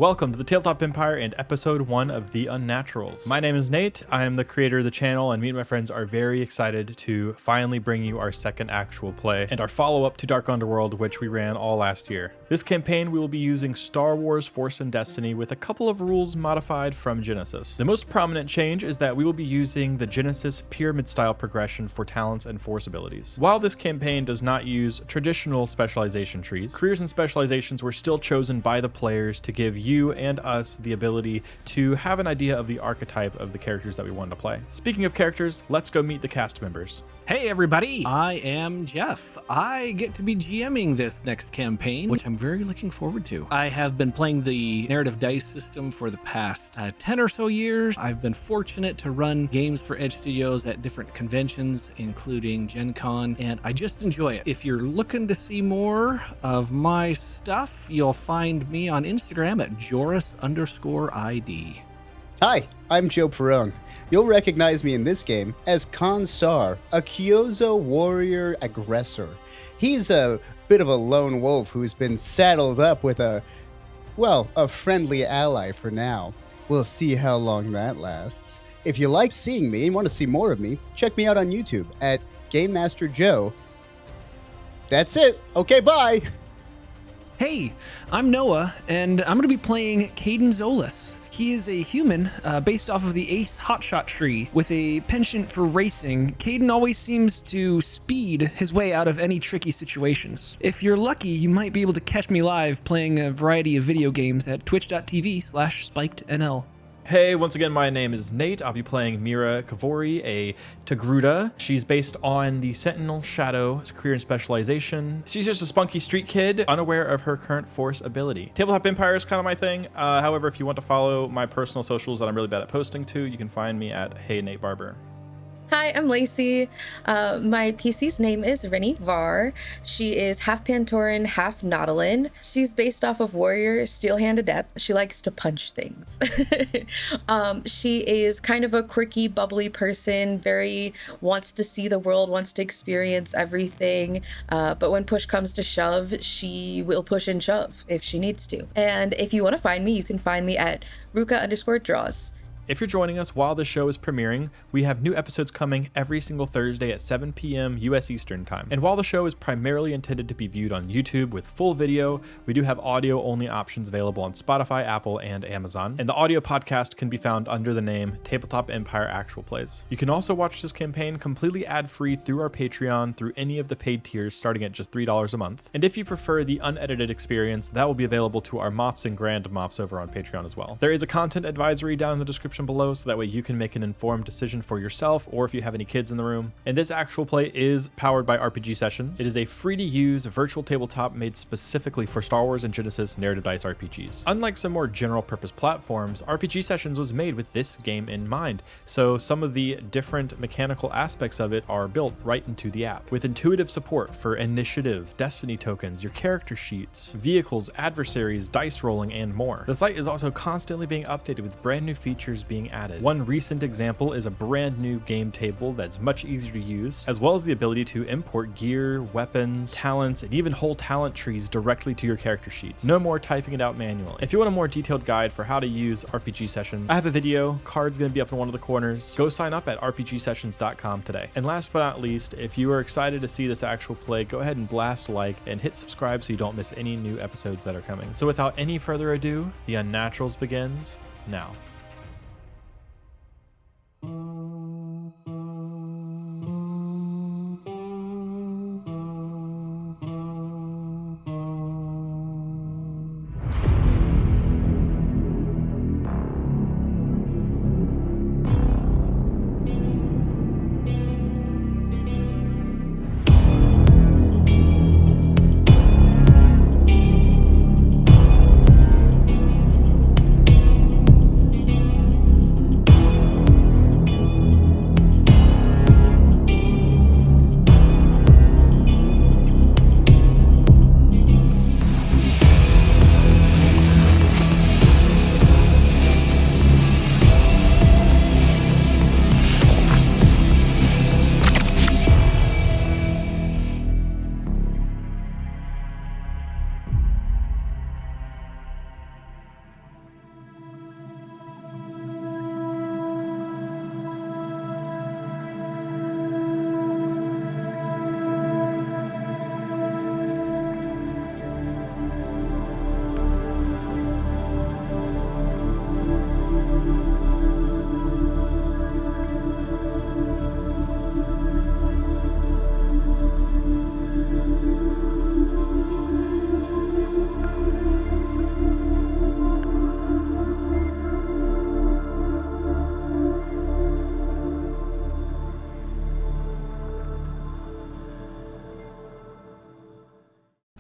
Welcome to the Tabletop Empire and episode 1 of the Unnaturals. My name is Nate, I am the creator of the channel, and me and my friends are very excited to finally bring you our second actual play and our follow-up to Dark Underworld, which we ran all last year. This campaign we will be using Star Wars Force and Destiny with a couple of rules modified from Genesis. The most prominent change is that we will be using the Genesis pyramid-style progression for talents and force abilities. While this campaign does not use traditional specialization trees, careers and specializations were still chosen by the players to give you and us the ability to have an idea of the archetype of the characters that we wanted to play. Speaking of characters, let's go meet the cast members. Hey everybody, I am Jeff. I get to be GMing this next campaign, which I'm very looking forward to. I have been playing the narrative dice system for the past 10 or so years. I've been fortunate to run games for Edge Studios at different conventions, including Gen Con, and I just enjoy it. If you're looking to see more of my stuff, you'll find me on Instagram at Joris_ID. Hi, I'm Joe Perone. You'll recognize me in this game as Con Sahr, a Kyozo warrior aggressor. He's a bit of a lone wolf who's been saddled up with a friendly ally for now. We'll see how long that lasts. If you like seeing me and want to see more of me, check me out on YouTube at Game Master Joe. That's it. Okay, bye. Hey, I'm Noah, and I'm going to be playing Kaden Zolas. He is a human based off of the Ace Hotshot tree with a penchant for racing. Kaden always seems to speed his way out of any tricky situations. If you're lucky, you might be able to catch me live playing a variety of video games at twitch.tv/spikednl. Hey, once again, my name is Nate. I'll be playing Mira Kovori, a Togruta. She's based on the Sentinel Shadow career and specialization. She's just a spunky street kid, unaware of her current force ability. Tabletop Empire is kind of my thing. However, if you want to follow my personal socials that I'm really bad at posting to, you can find me at Hey Nate Barber. Hi, I'm Lacey. My PC's name is Rinni. She is half Pantoran, half Nautilin. She's based off of Warrior, Steel-Hand Adept. She likes to punch things. She is kind of a quirky, bubbly person, wants to see the world, wants to experience everything. But when push comes to shove, she will push and shove if she needs to. And if you want to find me, you can find me at Ruka_draws. If you're joining us while the show is premiering, we have new episodes coming every single Thursday at 7 p.m. US Eastern Time. And while the show is primarily intended to be viewed on YouTube with full video, we do have audio-only options available on Spotify, Apple, and Amazon. And the audio podcast can be found under the name Tabletop Empire Actual Plays. You can also watch this campaign completely ad-free through our Patreon through any of the paid tiers starting at just $3 a month. And if you prefer the unedited experience, that will be available to our Moffs and Grand Moffs over on Patreon as well. There is a content advisory down in the description below, so that way you can make an informed decision for yourself or if you have any kids in the room. And this actual play is powered by RPG Sessions. It is a free-to-use virtual tabletop made specifically for Star Wars and Genesis narrative dice RPGs. Unlike some more general purpose platforms, RPG Sessions was made with this game in mind, so some of the different mechanical aspects of it are built right into the app. With intuitive support for initiative, destiny tokens, your character sheets, vehicles, adversaries, dice rolling, and more. The site is also constantly being updated with brand new features being added. One recent example is a brand new game table that's much easier to use, as well as the ability to import gear, weapons, talents, and even whole talent trees directly to your character sheets. No more typing it out manually. If you want a more detailed guide for how to use RPG Sessions, I have a video, card's gonna be up in one of the corners. Go sign up at rpgsessions.com today. And last but not least, if you are excited to see this actual play, go ahead and blast like and hit subscribe so you don't miss any new episodes that are coming. So without any further ado, the Unnaturals begins now.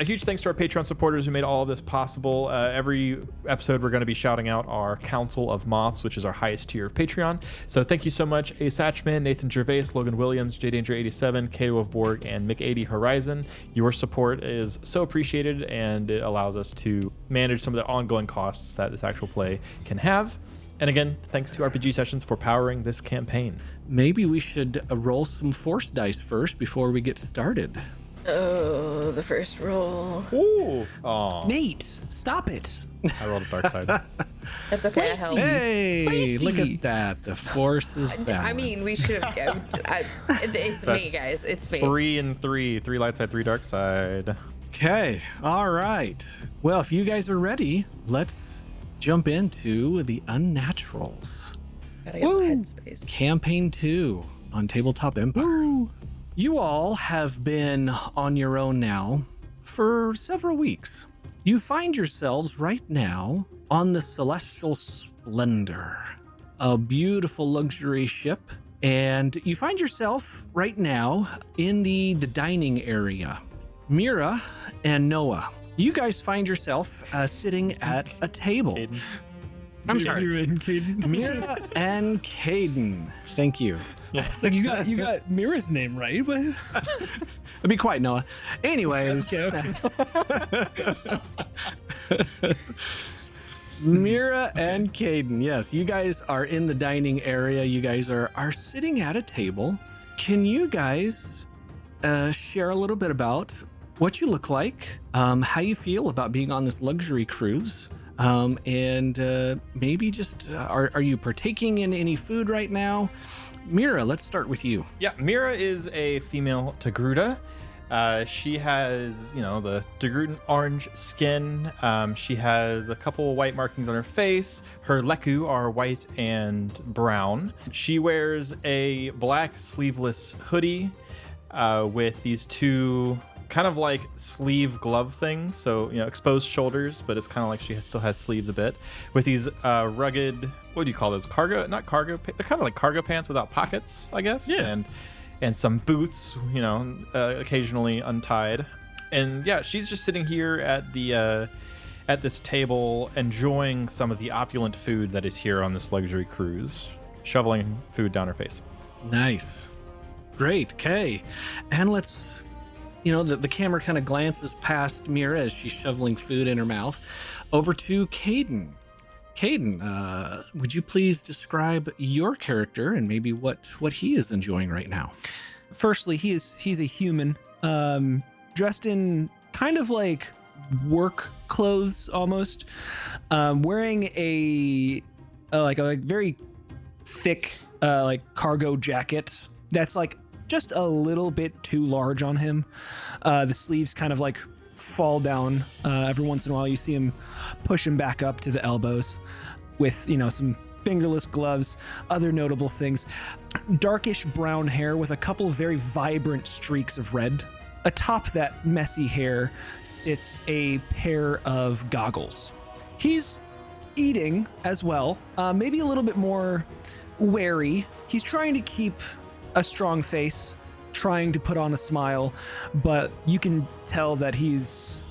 A huge thanks to our Patreon supporters who made all of this possible. Every episode, we're going to be shouting out our Council of Moths, which is our highest tier of Patreon. So thank you so much, Ace Atchman, Nathan Gervais, Logan Williams, JDanger87, Kato of Borg, and Mick80 Horizon. Your support is so appreciated, and it allows us to manage some of the ongoing costs that this actual play can have. And again, thanks to RPG Sessions for powering this campaign. Maybe we should roll some force dice first before we get started. Oh, the first roll. Ooh. Aw. Nate, stop it. I rolled a dark side. That's okay. I helped. Hey, Lacy. look at that. The force is balanced. I mean, we should have. It's me, guys. It's me. 3 and 3. 3 light side, 3 dark side. Okay, all right. Well, if you guys are ready, let's jump into the Unnaturals. Gotta get my headspace. Campaign 2 on Tabletop Empire. You all have been on your own now for several weeks. You find yourselves right now on the Celestial Splendor, a beautiful luxury ship, and you find yourself right now in the dining area. Mira and Noah, you guys find yourself sitting at a table. Kaden. I'm sorry, Mira and Kaden. Mira and Kaden. Thank you. It's like you got Mira's name right, but Be quiet, Noah. Anyways, okay. Mira and Kaden, yes, you guys are in the dining area. You guys are sitting at a table. Can you guys share a little bit about what you look like, how you feel about being on this luxury cruise, and maybe just are you partaking in any food right now? Mira, let's start with you. Yeah, Mira is a female Togruta. She has, the Togrutan orange skin. She has a couple white markings on her face. Her leku are white and brown. She wears a black sleeveless hoodie with these two kind of like sleeve glove things. So, exposed shoulders, but it's kind of like she still has sleeves a bit. With these rugged, what do you call those? Not cargo, they're kind of like cargo pants without pockets, I guess. Yeah. And some boots, occasionally untied. And yeah, she's just sitting here at the at this table, enjoying some of the opulent food that is here on this luxury cruise, shoveling food down her face. Nice. Great. Okay. And let's, the camera kind of glances past Mira as she's shoveling food in her mouth over to Kaden. Kaden, would you please describe your character and maybe what he is enjoying right now? Firstly, he's a human, dressed in kind of like work clothes almost, wearing a very thick cargo jacket that's like just a little bit too large on him. The sleeves kind of like fall down. Every once in a while you see him push him back up to the elbows with, some fingerless gloves, other notable things. Darkish brown hair with a couple very vibrant streaks of red. Atop that messy hair sits a pair of goggles. He's eating as well, maybe a little bit more wary. He's trying to keep a strong face, trying to put on a smile, but you can tell that he's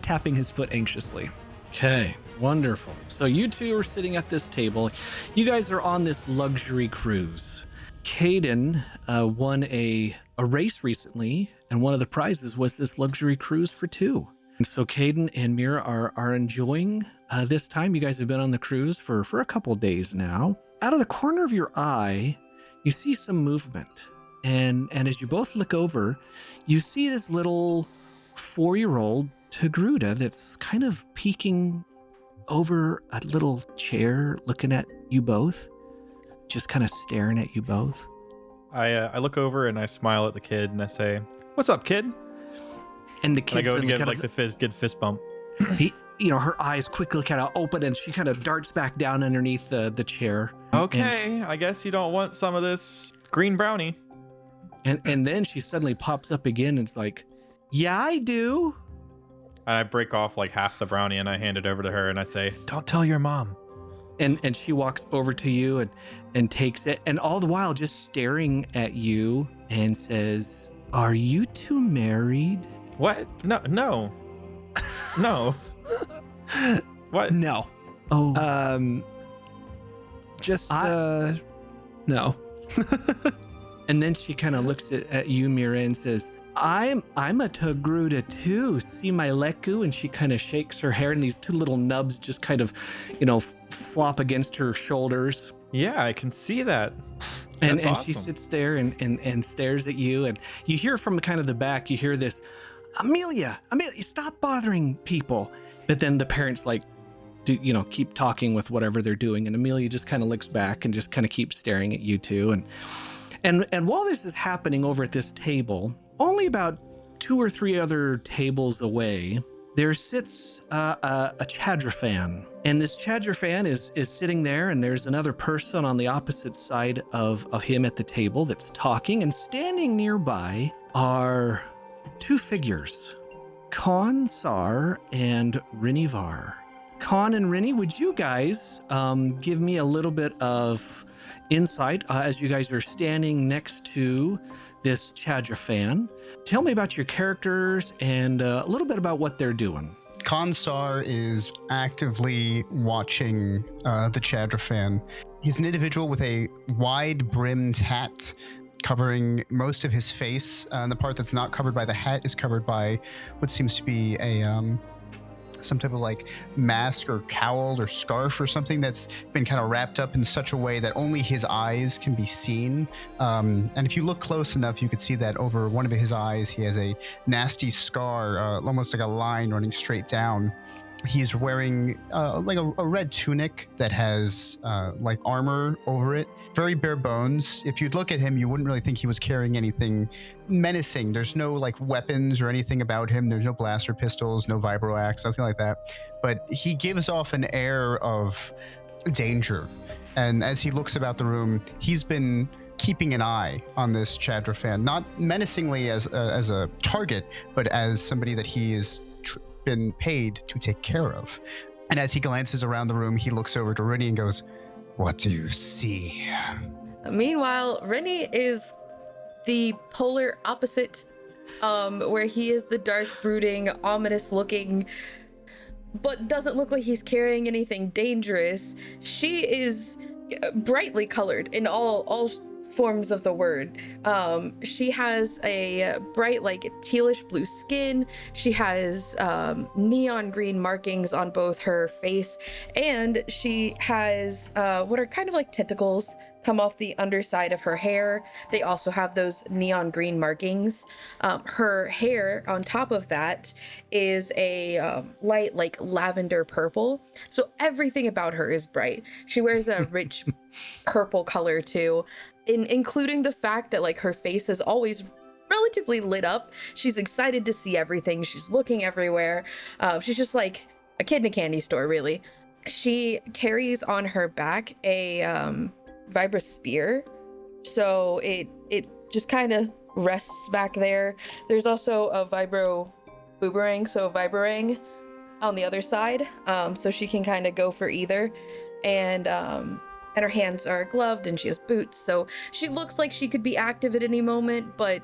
tapping his foot anxiously. Okay, wonderful. So you two are sitting at this table. You guys are on this luxury cruise. Kaden won a race recently, and one of the prizes was this luxury cruise for two. And so Kaden and Mira are enjoying this time. You guys have been on the cruise for a couple days now. Out of the corner of your eye, you see some movement. And as you both look over, you see this little 4-year-old Togruta that's kind of peeking over a little chair, looking at you both, just kind of staring at you both. I look over and I smile at the kid and I say, "What's up, kid?" And the And I kid go and suddenly give kind like the good fist bump. her eyes quickly kind of open and she kind of darts back down underneath the chair. Okay, I guess you don't want some of this green brownie. And then she suddenly pops up again and it's like, "Yeah, I do." And I break off like half the brownie and I hand it over to her and I say, "Don't tell your mom." And she walks over to you and takes it, and all the while just staring at you and says, "Are you two married?" What? No. No. What? No. Oh. Just no. And then she kind of looks at you, Mira, and says, I'm a Togruta too. See my leku? And she kind of shakes her hair, and these two little nubs just kind of, flop against her shoulders. Yeah, I can see that. And That's she awesome. sits there and stares at you, and you hear from kind of the back, you hear this, Amelia, stop bothering people. But then the parents keep talking with whatever they're doing, and Amelia just kind of looks back and just kind of keeps staring at you two. And while this is happening over at this table, only about 2 or 3 other tables away, there sits a Chadrafan. And this Chadrafan is sitting there, and there's another person on the opposite side of him at the table that's talking, and standing nearby are 2 figures, Con Sahr and Rinni Var. Con and Rinni, would you guys give me a little bit of insight as you guys are standing next to this Chadrafan? Tell me about your characters and a little bit about what they're doing. Con Sahr is actively watching the Chadrafan. He's an individual with a wide-brimmed hat covering most of his face. And the part that's not covered by the hat is covered by what seems to be some type of mask or cowl or scarf or something that's been kind of wrapped up in such a way that only his eyes can be seen. And if you look close enough, you could see that over one of his eyes, he has a nasty scar, almost like a line running straight down. He's wearing a red tunic that has armor over it. Very bare bones. If you'd look at him, you wouldn't really think he was carrying anything menacing. There's no weapons or anything about him. There's no blaster pistols, no vibro axe, nothing like that. But he gives off an air of danger. And as he looks about the room, he's been keeping an eye on this Chadrafan, not menacingly as a target, but as somebody that he is been paid to take care of. And as he glances around the room, he looks over to Rinni and goes, "What do you see?" Meanwhile, Rinni is the polar opposite, where he is the dark, brooding, ominous looking, but doesn't look like he's carrying anything dangerous. She is brightly colored in all forms of the word. She has a bright tealish blue skin. She has neon green markings on both her face, and she has what are kind of like tentacles come off the underside of her hair. They also have those neon green markings. Her hair on top of that is a light lavender purple. So everything about her is bright. She wears a rich purple color too, including the fact that her face is always relatively lit up. She's excited to see everything. She's looking everywhere. She's just like a kid in a candy store, really. She carries on her back a vibra spear, so it just kind of rests back there. There's also a vibro boomerang, so a vibrang on the other side, so she can kind of go for either. And her hands are gloved, and she has boots, so she looks like she could be active at any moment, but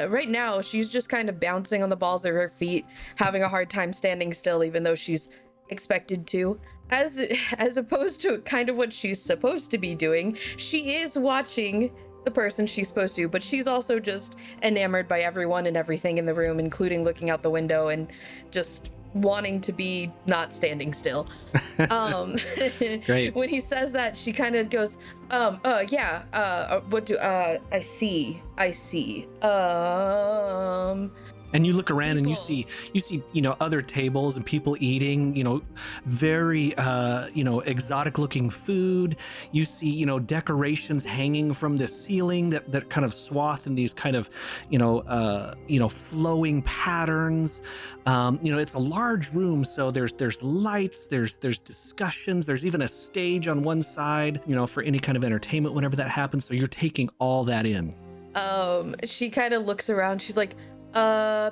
right now she's just kind of bouncing on the balls of her feet, having a hard time standing still, even though she's expected to. As opposed to kind of what she's supposed to be doing, she is watching the person she's supposed to, but she's also just enamored by everyone and everything in the room, including looking out the window and just wanting to be not standing still. Great. When he says that, she kind of goes, what do I see. And you look around and you People. see, other tables and people eating, very, exotic looking food. You see, decorations hanging from the ceiling that kind of swath in these kind of, flowing patterns. It's a large room, so there's lights, there's discussions, there's even a stage on one side, for any kind of entertainment whenever that happens. So you're taking all that in. She kind of looks around. She's like,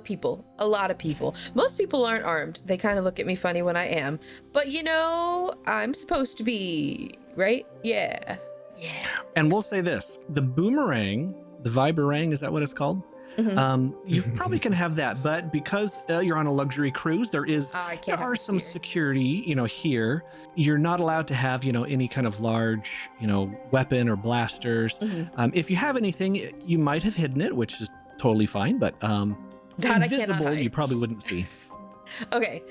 people, a lot of people. Most people aren't armed. They kind of look at me funny when I am, but I'm supposed to be, right? Yeah. And we'll say this, the boomerang, the vibrang, is that what it's called? You probably can have that, but because you're on a luxury cruise, there are some security, here. You're not allowed to have, any kind of large, weapon or blasters. If you have anything, you might have hidden it, which is totally fine, but invisible, you probably wouldn't see. Okay,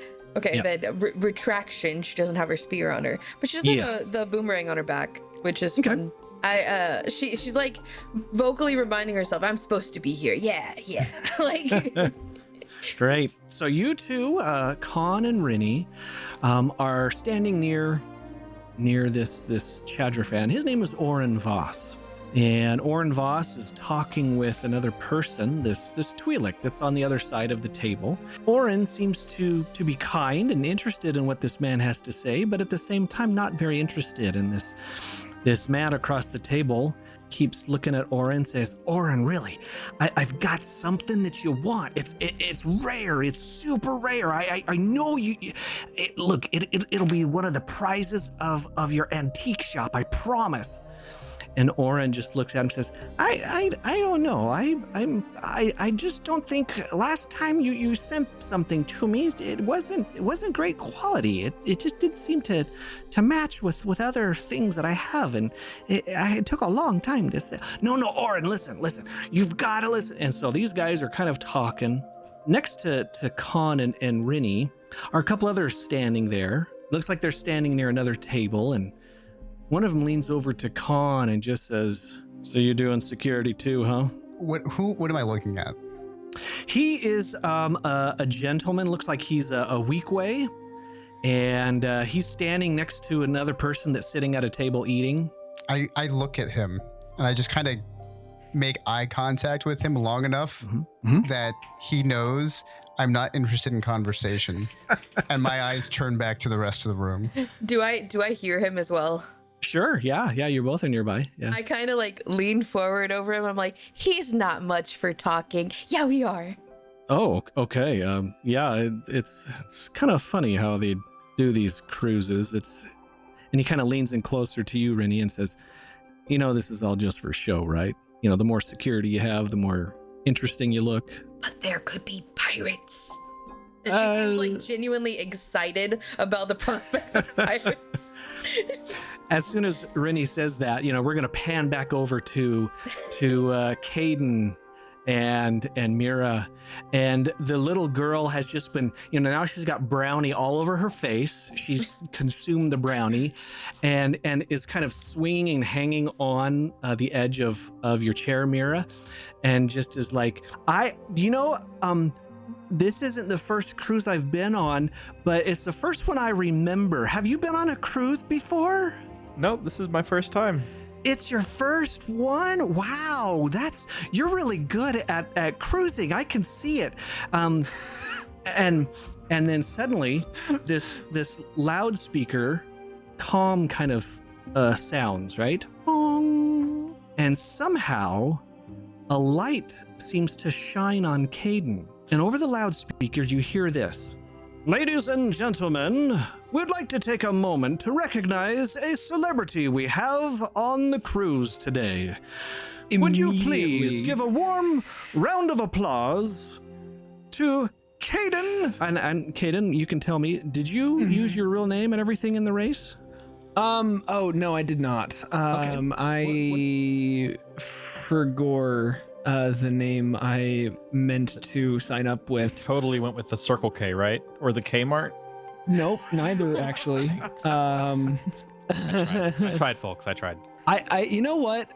yeah. Then retraction. She doesn't have her spear on her, but she does have the boomerang on her back, which is fun. She's like vocally reminding herself, I'm supposed to be here. Yeah. Like Great. So you two, Con and Rinni, are standing near this Chadra fan. His name is Oren Voss. And Oren Voss is talking with another person, this Twi'lek that's on the other side of the table. Oren seems to be kind and interested in what this man has to say, but at the same time not very interested in this. This man across the table keeps looking at Oren and says, Oren, really, I've got something that you want. It's rare. It's super rare. I know you. Look, it'll be one of the prizes of your antique shop. I promise. And Oren just looks at him and says, I don't know. I just don't think last time you sent something to me, it wasn't great quality. It just didn't seem to match with other things that I have, and it took a long time to say. No, Oren, listen. You've got to listen. And so these guys are kind of talking. Next to Con and Rinni are a couple others standing there. Looks like they're standing near another table, and one of them leans over to Con and just says, so you're doing security too, huh? What am I looking at? He is a gentleman, looks like he's a weak way, and he's standing next to another person that's sitting at a table eating. I look at him and I just kind of make eye contact with him long enough that he knows I'm not interested in conversation, and my eyes turn back to the rest of the room. Do I hear him as well? Sure. Yeah. You're both are nearby. Yeah. I kind of like lean forward over him. I'm like, he's not much for talking. Yeah, we are. Oh, okay. Yeah, it's kind of funny how they do these cruises. And he kind of leans in closer to you, Rinni, and says, this is all just for show, right? The more security you have, the more interesting you look. But there could be pirates. And she seems like genuinely excited about the prospects of pirates. As soon as Rinni says that, we're going to pan back over to Kaden and Mira, and the little girl has just been, now she's got brownie all over her face. She's consumed the brownie, and is kind of swinging and hanging on the edge of your chair, Mira, and just is like, this isn't the first cruise I've been on, but it's the first one I remember. Have you been on a cruise before? Nope, this is my first time. It's your first one? Wow, you're really good at cruising. I can see it. And then suddenly this loudspeaker calm kind of sounds, right? And somehow a light seems to shine on Kaden. And over the loudspeaker you hear this. Ladies and gentlemen, we'd like to take a moment to recognize a celebrity we have on the cruise today. Would you please give a warm round of applause to Kaden? And Kaden, you can tell me, did you use your real name and everything in the race? Oh, no, I did not. Okay. I forgore the name I meant to sign up with. Totally went with the Circle K, right? Or the Kmart? Nope, neither actually. I tried, folks. I tried. I you know what?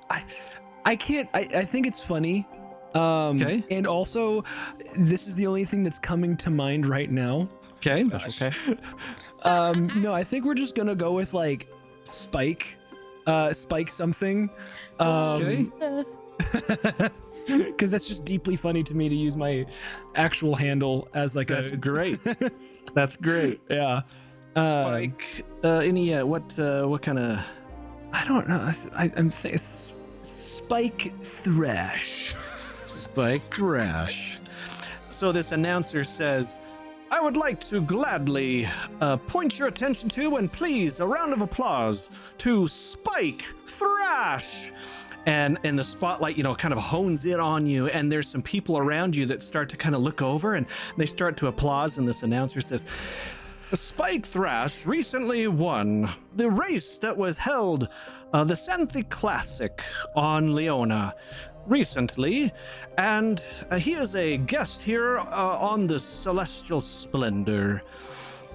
I can't. I think it's funny. Okay. And also, this is the only thing that's coming to mind right now. Okay. Okay. No, I think we're just gonna go with like Spike something. Okay. Because that's just deeply funny to me to use my actual handle as like That's great. That's great. Yeah. Spike. What kind of? I don't know. I'm thinking Spike Thrash. Spike Thrash. So this announcer says, I would like to gladly point your attention to, and please, a round of applause to Spike Thrash. and the spotlight, kind of hones in on you, and there's some people around you that start to kind of look over, and they start to applause, and this announcer says, Spike Thrash recently won the race that was held, the Xanthi Classic on Leona recently, and he is a guest here on the Celestial Splendor.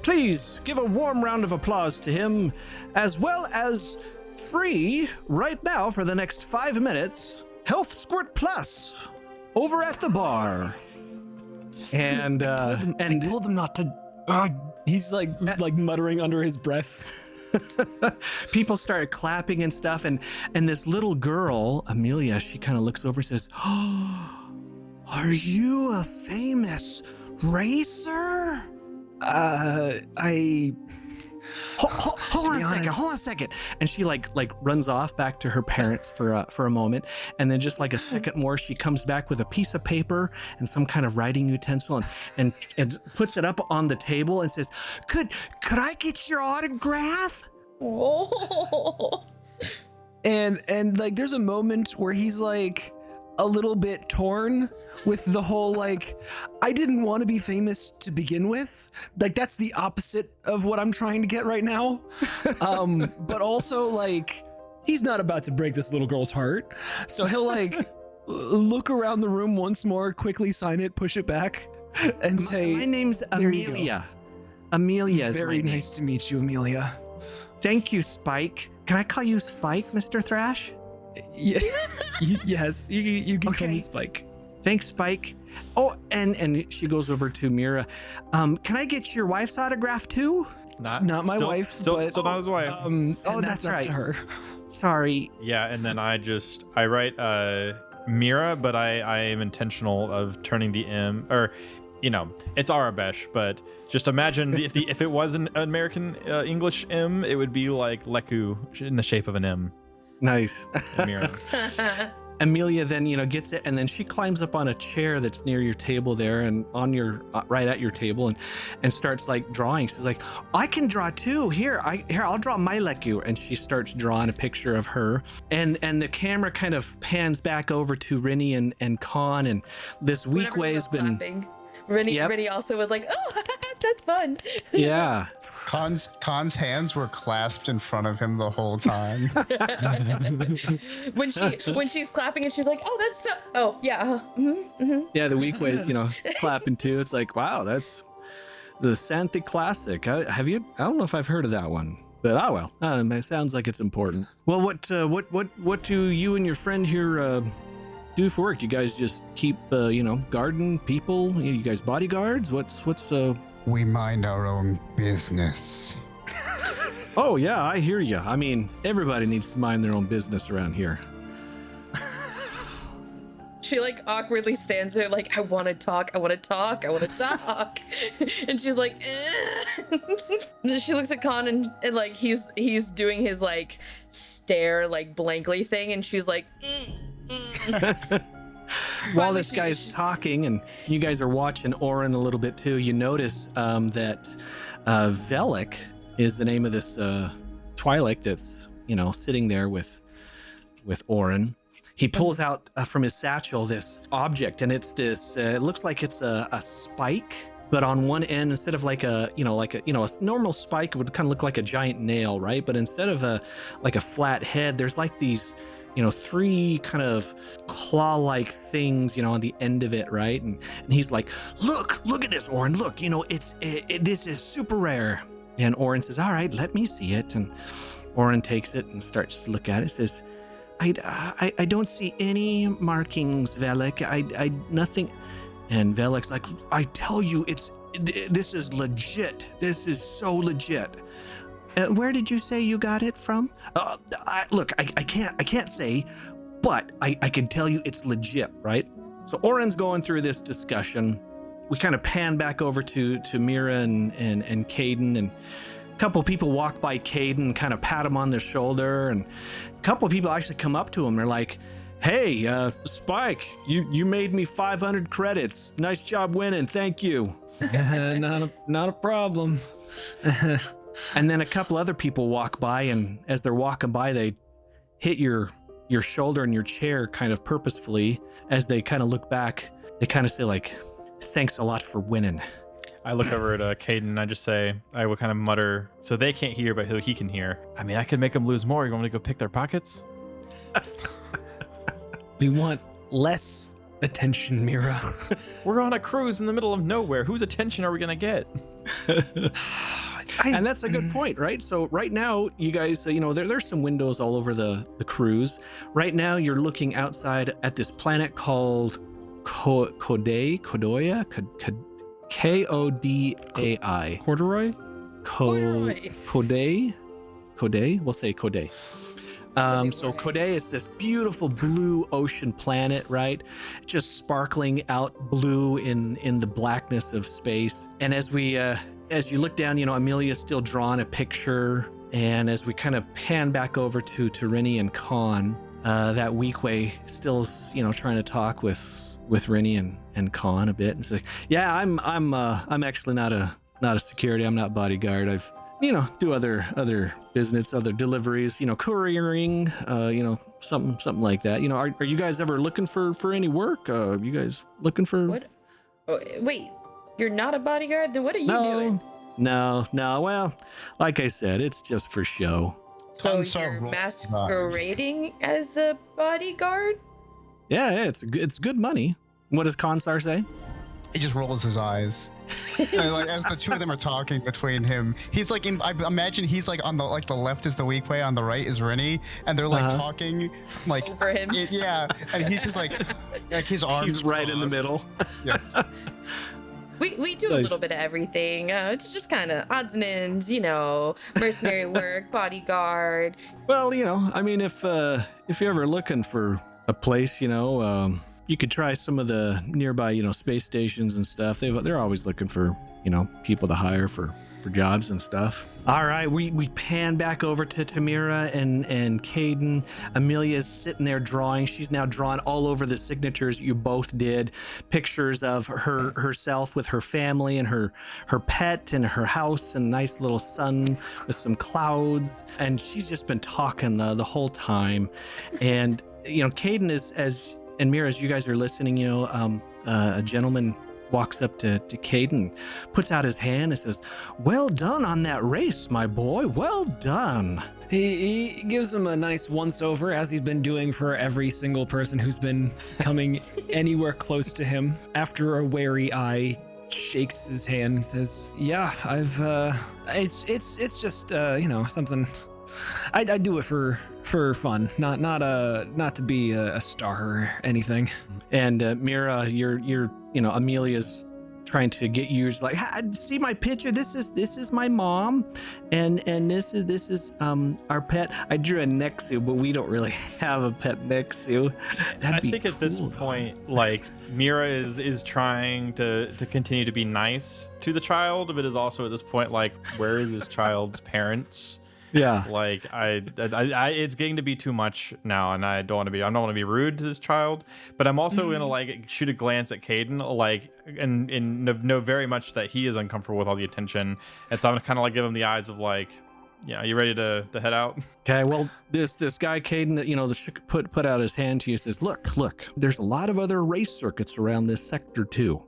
Please give a warm round of applause to him, as well as free right now for the next 5 minutes, Health Squirt Plus over at the bar. And I told them not to. He's like muttering under his breath. People started clapping and stuff, and this little girl, Amelia, she kind of looks over and says, "Oh, are you a famous racer?" Hold on a second. And she like runs off back to her parents for a moment, and then just like a second more, she comes back with a piece of paper and some kind of writing utensil and puts it up on the table and says, Could I get your autograph? Oh. And like there's a moment where he's like a little bit torn with the whole like, I didn't want to be famous to begin with. Like that's the opposite of what I'm trying to get right now. But also like he's not about to break this little girl's heart. So he'll like look around the room once more, quickly sign it, push it back, and say, My name's Amelia. Amelia is very my name. nice to meet you, Amelia. Thank you, Spike. Can I call you Spike, Mr. Thrash? Yeah. Yes, you can call me Spike. Thanks, Spike. Oh, and she goes over to Mira. Can I get your wife's autograph too? It's not my wife, but still not his wife. That's up right. to her. Sorry. Yeah, and then I write Mira, but I am intentional of turning the M, or it's Arabesh, but just imagine if it was an American English M, it would be like Leku in the shape of an M. Nice. Mira. Amelia then, gets it, and then she climbs up on a chair that's near your table there, and on your right at your table, and starts like drawing. She's like, I can draw too. Here, I'll draw my Leku, and she starts drawing a picture of her, and the camera kind of pans back over to Rinni and Con, and this week way has been. Clapping. Rinni also was like, oh, that's fun. Yeah. Con's hands were clasped in front of him the whole time. when she's clapping and she's like, oh, that's so, oh yeah. Yeah, the week ways, clapping too. It's like, wow, that's the Xanthi Classic. I don't know if I've heard of that one, but well, it sounds like it's important. Well, what do you and your friend here do for work? Do you guys just keep guarding people? You guys bodyguards? What's We mind our own business. Oh yeah, I hear you. I mean, everybody needs to mind their own business around here. She like awkwardly stands there like, I want to talk. And she's like, eh. And she looks at Con and like he's doing his like stare like blankly thing, and she's like, While this guy's talking and you guys are watching Oren a little bit too, you notice that Velik is the name of this Twi'lek that's sitting there with Oren. He pulls out from his satchel this object, and it's this. It looks like it's a spike, but on one end, instead of like a normal spike, it would kind of look like a giant nail, right? But instead of a flat head, there's like these. Three kind of claw-like things, on the end of it, right? And he's like, look at this, Oren. Look, this is super rare. And Oren says, all right, let me see it. And Oren takes it and starts to look at it. Says, I don't see any markings, Velik. I nothing. And Velik's like, I tell you, this is legit. This is so legit. Where did you say you got it from? I can't say, but I can tell you it's legit, right? So Oren's going through this discussion. We kind of pan back over to Mira and Kaden, and a couple people walk by Kaden and kind of pat him on the shoulder, and a couple of people actually come up to him. They're like, hey, Spike, you made me 500 credits. Nice job winning. Thank you. Not a problem. And then a couple other people walk by, and as they're walking by, they hit your your shoulder and your chair kind of purposefully as they kind of look back. They kind of say like, thanks a lot for winning. I look over at Kaden and I just say, I will kind of mutter, so they can't hear, but he can hear. I mean, I could make them lose more. You want me to go pick their pockets? We want less attention, Mira. We're on a cruise in the middle of nowhere. Whose attention are we going to get? And that's a good point, right? So right now, you guys, there's some windows all over the cruise. Right now, you're looking outside at this planet called Kodai, Kodai. Corduroy? Kodai? We'll say Kodai. So Kodai, it's this beautiful blue ocean planet, right? Just sparkling out blue in the blackness of space. And as you look down, Amelia's still drawing a picture. And as we kind of pan back over to Rinni and Con, that Weekway still, trying to talk with Rinni and Con a bit, and say, "Yeah, I'm actually not a security. I'm not bodyguard. I've do other business, other deliveries, couriering, something like that. Are you guys ever looking for any work? Are you guys looking for what? Oh, wait, you're not a bodyguard? Then what are you doing? No. Well, like I said, it's just for show. So you're masquerading as a bodyguard? Yeah, it's good money. What does Con Sahr say? He just rolls his eyes. And like as the two of them are talking between him, he's like I imagine he's like on the left is the weak way, on the right is Rinni, and they're like talking like over him. Yeah, and he's just like his arms. He's right in the middle. Yeah. We do a little bit of everything. It's just kind of odds and ends, mercenary work, bodyguard. Well, I mean, if you're ever looking for a place, you could try some of the nearby, space stations and stuff. They're always looking for, people to hire for jobs and stuff. All right, we pan back over to Mira and Kaden. Amelia's sitting there drawing. She's now drawn all over the signatures you both did, pictures of herself with her family and her pet and her house and a nice little sun with some clouds. And she's just been talking the whole time. And Kaden and Mira, as you guys are listening, a gentleman walks up to Kaden, puts out his hand and says, "Well done on that race, my boy. Well done." He gives him a nice once-over, as he's been doing for every single person who's been coming anywhere close to him. After a wary eye shakes his hand and says, "Yeah, I've it's just something I do it for fun, not to be a star or anything." And Mira, you're Amelia's trying to get you. It's like, see my picture. This is my mom, and this is our pet. I drew a Nexu, but we don't really have a pet Nexu. I think at this point, like, Mira is trying to continue to be nice to the child, but is also at this point like, where is this child's parents? Yeah, like I it's getting to be too much now, and I don't want to be rude to this child, but I'm also gonna like shoot a glance at Kaden, like, and know very much that he is uncomfortable with all the attention, and so I'm gonna kind of like give him the eyes of like, yeah, you ready to head out? Okay, well, this guy Kaden that put out his hand to you says, look, there's a lot of other race circuits around this sector too.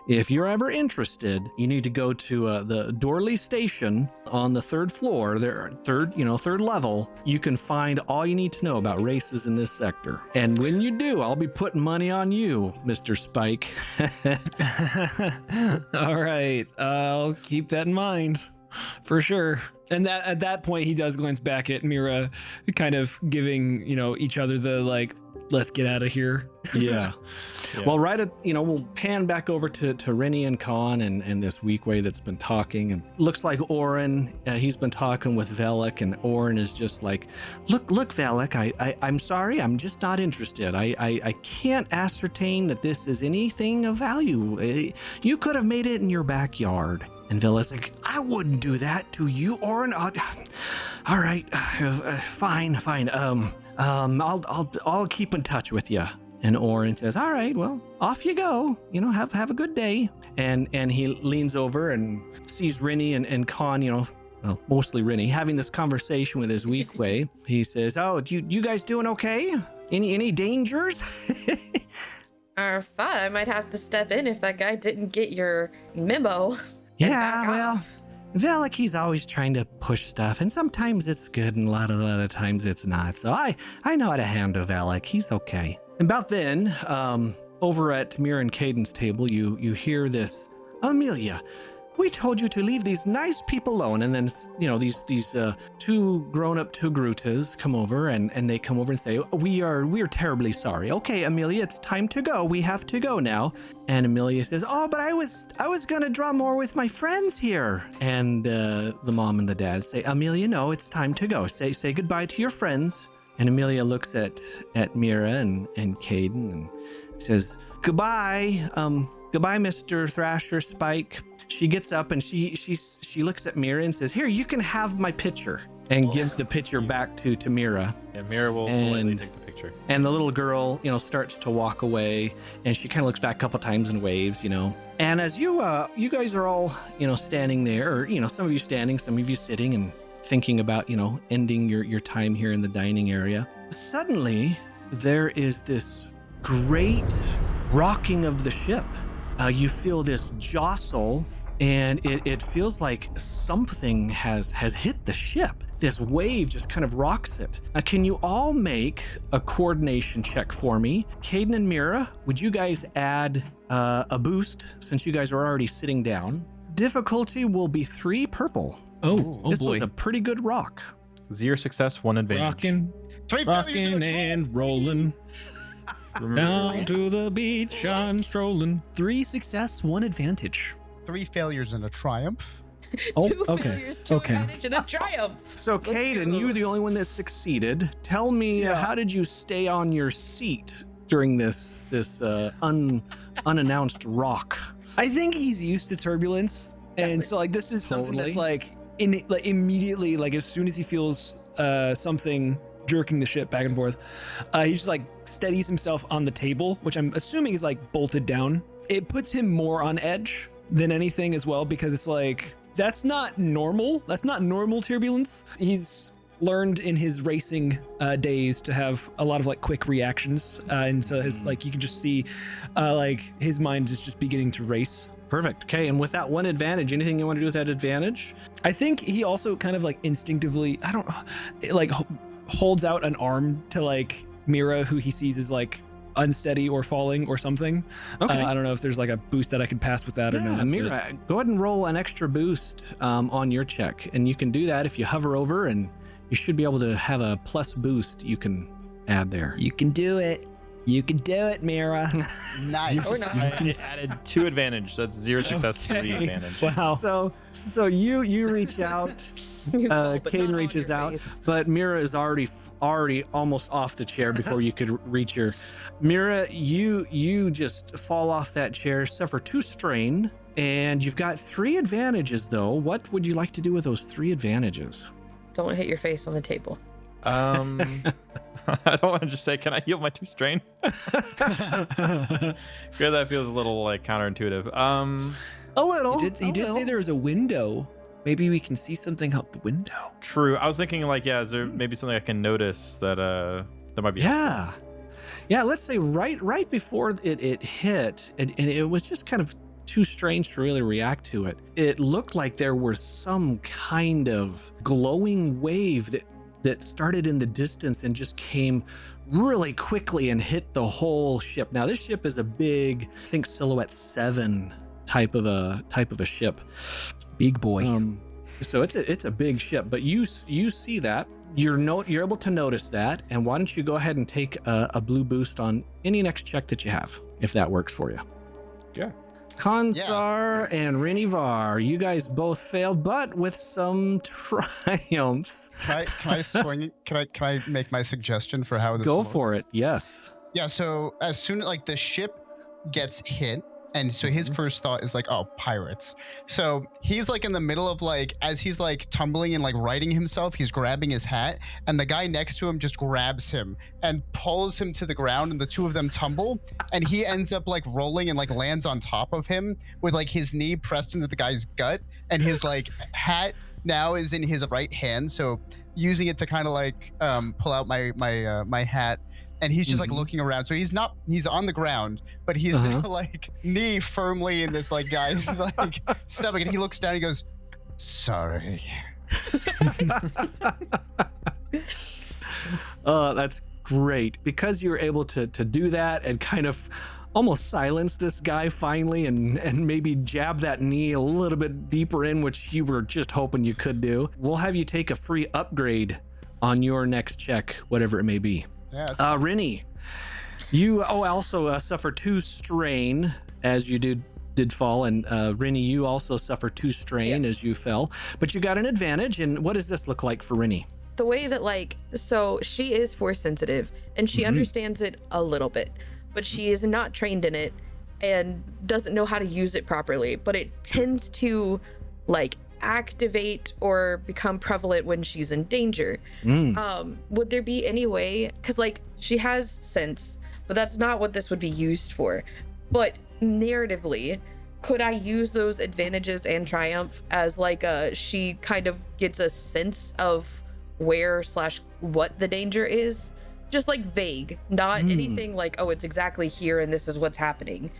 If you're ever interested, you need to go to the Dorley station on the third floor, third level. You can find all you need to know about races in this sector. And when you do, I'll be putting money on you, Mr. Spike. All right, I'll keep that in mind for sure. And at that point, he does glance back at Mira, kind of giving, each other the like, let's get out of here. Yeah. Well, we'll pan back over to Rinni and Con and this Weekway that's been talking. And looks like Oren, he's been talking with Velik, and Oren is just like, look, Velik, I'm sorry, I'm just not interested. I can't ascertain that this is anything of value. You could have made it in your backyard. And Velik's like, I wouldn't do that to you, Oren. All right, fine. I'll keep in touch with you. And Oren says, all right, well, off you go. Have a good day. And he leans over and sees Rinni and Con, well, mostly Rinni, having this conversation with his weak way. He says, "Oh, you guys doing okay? Any dangers?" I thought I might have to step in if that guy didn't get your memo. Yeah, well, Velek, he's always trying to push stuff, and sometimes it's good, and a lot of the other times it's not. So I know how to handle Velek. He's okay. And about then, over at Mira and Kaden's table, you hear this, "Amelia, we told you to leave these nice people alone." And then, these two grown-up Tugrutas come over, and they come over and say, we're terribly sorry. Okay, Amelia, it's time to go. We have to go now. And Amelia says, "Oh, but I was gonna draw more with my friends here." And the mom and the dad say, "Amelia, no, it's time to go. Say goodbye to your friends." And Amelia looks at Mira and Kaden and says, "Goodbye, goodbye, Mr. Thrasher Spike." She gets up and she looks at Mira and says, "Here, you can have my picture," and gives the picture back to Mira. Yeah, Mira will politely take the picture. And the little girl, starts to walk away, and she kind of looks back a couple times and waves, And as you guys are all, standing there, or, some of you standing, some of you sitting and thinking about, ending your time here in the dining area, suddenly there is this great rocking of the ship. You feel this jostle, and it feels like something has hit the ship. This wave just kind of rocks it. Can you all make a coordination check for me? Kaden and Mira, would you guys add a boost since you guys are already sitting down? Difficulty will be 3 purple. Oh This boy. was a pretty good rock. 0 success, 1 advantage. Rocking and rolling. Down to the beach, I'm strolling. 3 success, 1 advantage. 3 failures and a triumph. Oh, 2 okay. failures, 2 Okay. advantage, and a triumph. So, Let's Kaden, go. you're the only one that succeeded. Tell me, how did you stay on your seat during this unannounced rock? I think he's used to turbulence, and so this is something that's immediately, as soon as he feels something jerking the ship back and forth, he just steadies himself on the table, which I'm assuming is bolted down. It puts him more on edge than anything as well, because it's that's not normal. That's not normal turbulence. He's learned in his racing days to have a lot of quick reactions, and so his you can just see his mind is just beginning to race. Perfect. Okay, and with that 1 advantage, anything you want to do with that advantage? I think he also kind of instinctively, holds out an arm to Mira, who he sees as unsteady or falling or something. Okay. I don't know if there's a boost that I can pass with that or not. Mira, go ahead and roll an extra boost on your check, and you can do that if you hover over, and you should be able to have a plus boost you can add there. You can do it. You can do it, Mira. Nice. Or not. I added 2 advantage. That's 0 success, 3 advantage. Wow. So you reach out. You fall, but not Caden on reaches your out, face. but Mira is already almost off the chair before you could reach her. Mira, you just fall off that chair, suffer 2 strain, and you've got 3 advantages though. What would you like to do with those 3 advantages? Don't hit your face on the table. I don't want to just say, can I heal my 2 strain? Because that feels a little counterintuitive. A little. He did say there was a window. Maybe we can see something out the window. True. I was thinking is there maybe something I can notice that that might be? Yeah. Let's say right before it hit, and it was just kind of too strange to really react to it. It looked like there was some kind of glowing wave that started in the distance and just came really quickly and hit the whole ship. Now this ship is a big, I think Silhouette 7 type of a ship. Big boy. So it's a big ship, but you see that. You're able to notice that, and why don't you go ahead and take a blue boost on any next check that you have, if that works for you. Yeah. Con Sahr and Rinni Var, you guys both failed, but with some triumphs. Can I swing? Can I make my suggestion for how this Go looks? for it. Yes. Yeah. So as soon as the ship gets hit, and so his first thought is oh, pirates. So he's in the middle of as he's tumbling and righting himself, he's grabbing his hat, and the guy next to him just grabs him and pulls him to the ground, and the 2 of them tumble, and he ends up rolling and lands on top of him with his knee pressed into the guy's gut, and his hat now is in his right hand. So using it to kind of like pull out my hat. And he's just like looking around. So he's on the ground, but he's like knee firmly in this like guy's like stomach. And he looks down and he goes, sorry. That's great. Because you were able to do that and kind of almost silence this guy finally and maybe jab that knee a little bit deeper in, which you were just hoping you could do. We'll have you take a free upgrade on your next check, whatever it may be. Yeah, Rinni, you also suffer 2 strain as you did fall, and Rinni, you also suffer 2 strain as you fell, but you got an advantage. And what does this look like for Rinni? The way that so she is force sensitive and she understands it a little bit, but she is not trained in it and doesn't know how to use it properly, but it tends to activate or become prevalent when she's in danger. Would there be any way, because she has sense, but that's not what this would be used for, but narratively, could I use those advantages and triumph as she kind of gets a sense of where/what the danger is, just vague, not anything oh, it's exactly here and this is what's happening,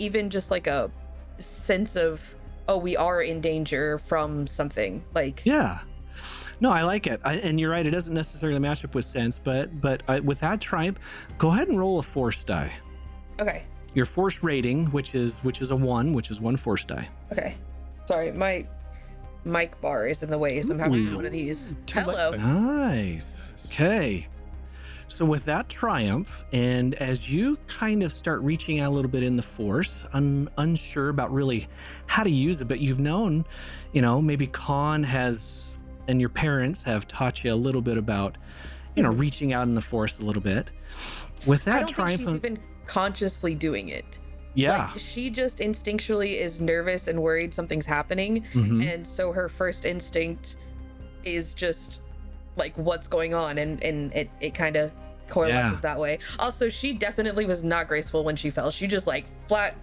even just a sense of, oh, we are in danger from something. Yeah. No, I like it. And you're right, it doesn't necessarily match up with sense, but with that triumph, go ahead and roll a force die. Okay. Your force rating, which is a 1, which is 1 force die. Okay. Sorry, my mic bar is in the way, so I'm having to do one of these. Hello. Nice. Okay. So with that triumph, and as you kind of start reaching out a little bit in the force, unsure about really how to use it, but you've known, maybe Con has, and your parents have taught you a little bit about, reaching out in the force a little bit. With that I don't triumph, think she's even consciously doing it. Yeah. She just instinctually is nervous and worried something's happening, and so her first instinct is just what's going on, and it kind of coalesces that way. Also, she definitely was not graceful when she fell. She just flat.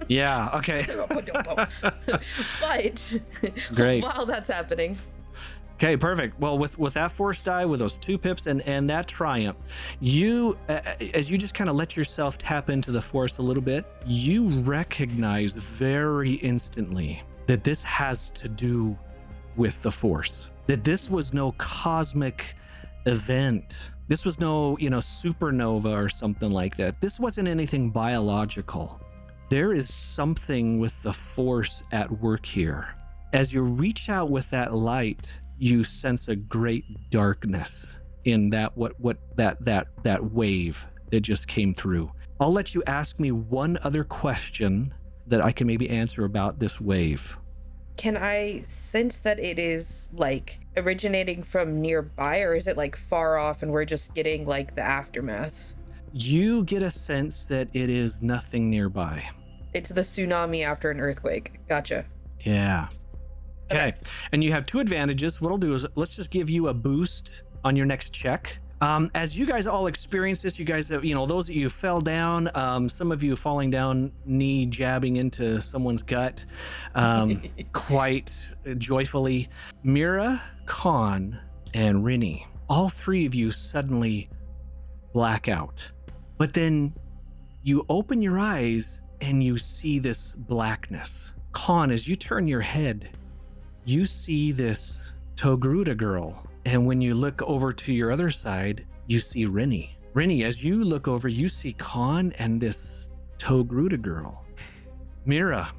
Yeah. Okay. But great. While that's happening. Okay, perfect. Well, with that force die, with those 2 pips and that triumph, you, as you just kind of let yourself tap into the force a little bit, you recognize very instantly that this has to do with the force. That this was no cosmic event. This was no, supernova or something like that. This wasn't anything biological. There is something with the force at work here. As you reach out with that light, you sense a great darkness in that that wave that just came through. I'll let you ask me one other question that I can maybe answer about this wave. Can I sense that it is originating from nearby, or is it far off and we're just getting the aftermath? You get a sense that it is nothing nearby. It's the tsunami after an earthquake. Gotcha. Yeah. Okay. And you have 2 advantages. What I'll do is let's just give you a boost on your next check. As you guys all experience this, you guys have, those of you who fell down, some of you falling down, knee jabbing into someone's gut, quite joyfully. Mira, Con, and Rinni, all 3 of you suddenly black out. But then you open your eyes and you see this blackness. Con, as you turn your head, you see this Togruta girl. And when you look over to your other side, you see Rinni. Rinni, as you look over, you see Con and this Togruta girl. Mira,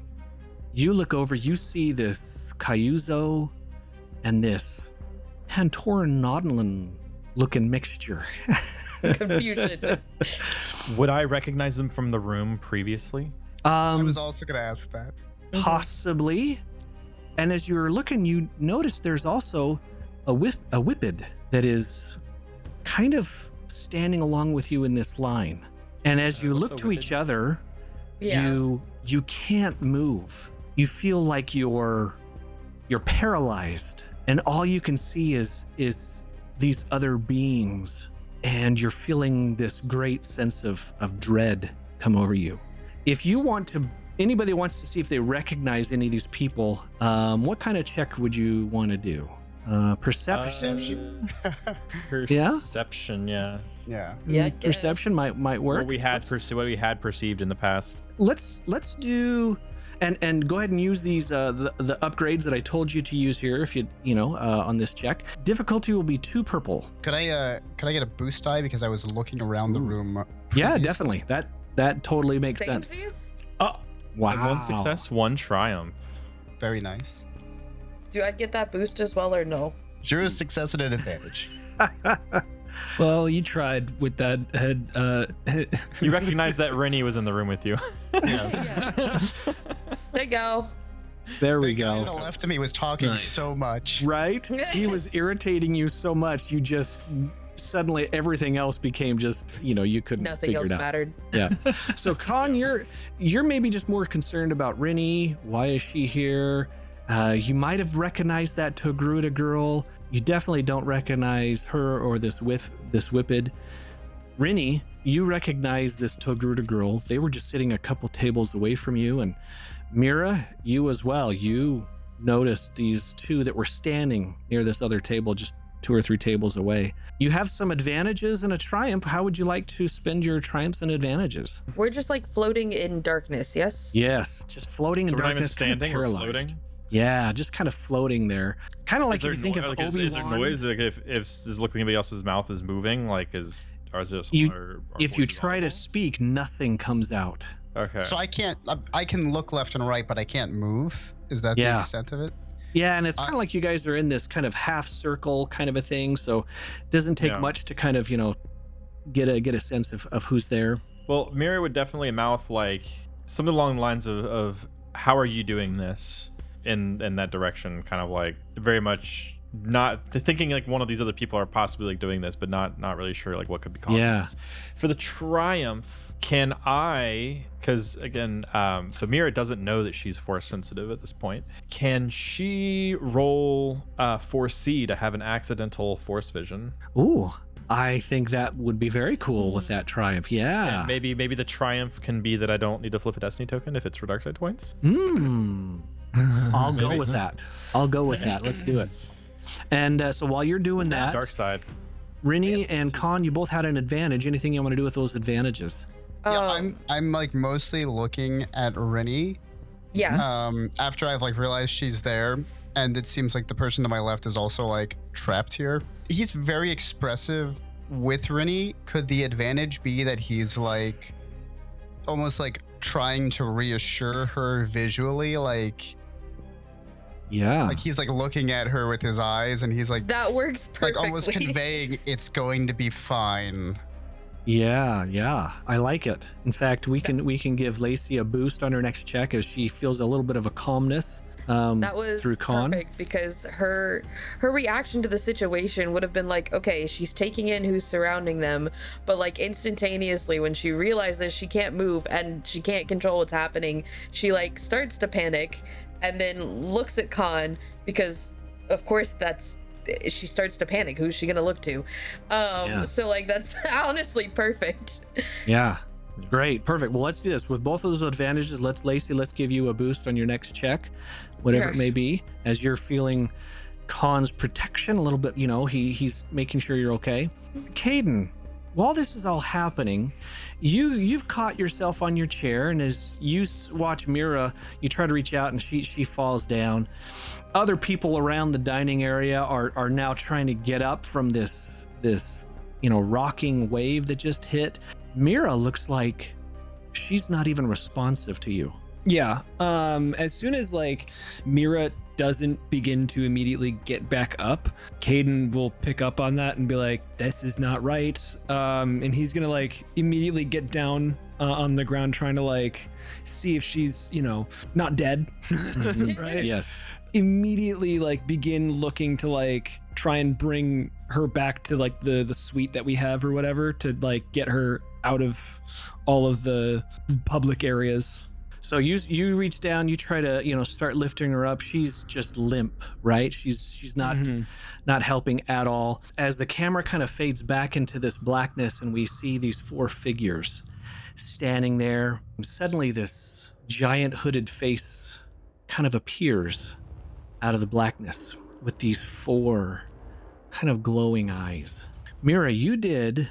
you look over, you see this Cayuzo and this Pantoran Nautilin looking mixture. Confusion. Would I recognize them from the room previously? I was also going to ask that. Possibly. And as you're looking, you notice there's also a whipped that is kind of standing along with you in this line. And as you look to each other, you can't move. You feel like you're paralyzed, and all you can see is these other beings, and you're feeling this great sense of dread come over you. If you want to anybody wants to see if they recognize any of these people, what kind of check would you want to do? Perception? Perception, yeah. Yeah. Yeah, I guess. Perception might work. What we had perceived in the past. Let's do and go ahead and use these the upgrades that I told you to use here if on this check. Difficulty will be 2 purple. Could I get a boost die because I was looking around the room? Yeah, previously? definitely. That totally makes sense. Samesies? Oh, wow. 1 success, 1 triumph. Very nice. Do I get that boost as well or no? 0 success and an advantage. Well, you tried with that head. You recognize that Rinni was in the room with you. Yes. There you go. There we The guy to the go. left of me was talking Nice. so much. Right? He was irritating you so much, you just suddenly everything else became just, you couldn't Nothing figure else it out. mattered. Yeah. So Con, you're maybe just more concerned about Rinni. Why is she here? You might have recognized that Togruta girl. You definitely don't recognize her or this whipped. Rinni, you recognize this Togruta girl. They were just sitting a couple tables away from you. And Mira, you as well. You noticed these 2 that were standing near this other table, just 2 or 3 tables away. You have some advantages and a triumph. How would you like to spend your triumphs and advantages? We're just like floating in darkness, yes? Yes, just floating in So we're not even darkness, kind of standing, we're paralyzed. floating? Yeah, just kind of floating there. Kind of like if you think of is there Obi-Wan. noise? Like if does it look like anybody else's mouth is moving? Like is this If you try to speak, nothing comes out. Okay. So I can look left and right, but I can't move. Is that Yeah. the extent of it? Yeah, and it's kind of like you guys are in this kind of half circle kind of a thing, so it doesn't take Yeah. much to kind of, get a sense of who's there. Well, Mira would definitely mouth like something along the lines of how are you doing this in that direction, kind of like very much not thinking like one of these other people are possibly like doing this, but not really sure like what could be causing Yeah. this. For the triumph, can I, because again, so Mira doesn't know that she's force sensitive at this point. Can she roll 4C to have an accidental force vision? Ooh, I think that would be very cool with that triumph. Yeah. And maybe the triumph can be that I don't need to flip a destiny token if it's for dark side points. I'll go with that. Let's do it. And so while you're doing that, Dark side. Rinni and Con, you both had an advantage. Anything you want to do with those advantages? Yeah, I'm like mostly looking at Rinni. Yeah. After I've like realized she's there, and it seems like the person to my left is also like trapped here. He's very expressive with Rinni. Could the advantage be that he's like almost like trying to reassure her visually, like he's like looking at her with his eyes, and he's like That works perfectly. like almost conveying it's going to be fine. Yeah, I like it. In fact, we can give Lacey a boost on her next check as she feels a little bit of a calmness. That was through Con. perfect because her reaction to the situation would have been like, okay, she's taking in who's surrounding them, but like instantaneously when she realizes she can't move and she can't control what's happening, she like starts to panic and then looks at Con because of course she starts to panic. Who's she gonna look to? So like that's honestly perfect. Yeah. Great. Perfect. Well, let's do this. With both of those advantages, let's give you a boost on your next check, whatever it may be, as you're feeling Con's protection a little bit, he's making sure you're okay. Kaden, while this is all happening, you've caught yourself on your chair, and as you watch Mira, you try to reach out and she falls down. Other people around the dining area are now trying to get up from this rocking wave that just hit. Mira looks like she's not even responsive to you. Yeah. As soon as like Mira doesn't begin to immediately get back up, Kaden will pick up on that and be like, this is not right. And he's gonna like immediately get down on the ground, trying to like see if she's, not dead. Right? Yes. Immediately like begin looking to like try and bring her back to like the suite that we have or whatever, to like get her out of all of the public areas. So you reach down, you try to start lifting her up. She's just limp, right? She's not helping at all. As the camera kind of fades back into this blackness, and we see these 4 figures standing there. Suddenly, this giant hooded face kind of appears out of the blackness with these 4 kind of glowing eyes. Mira, you did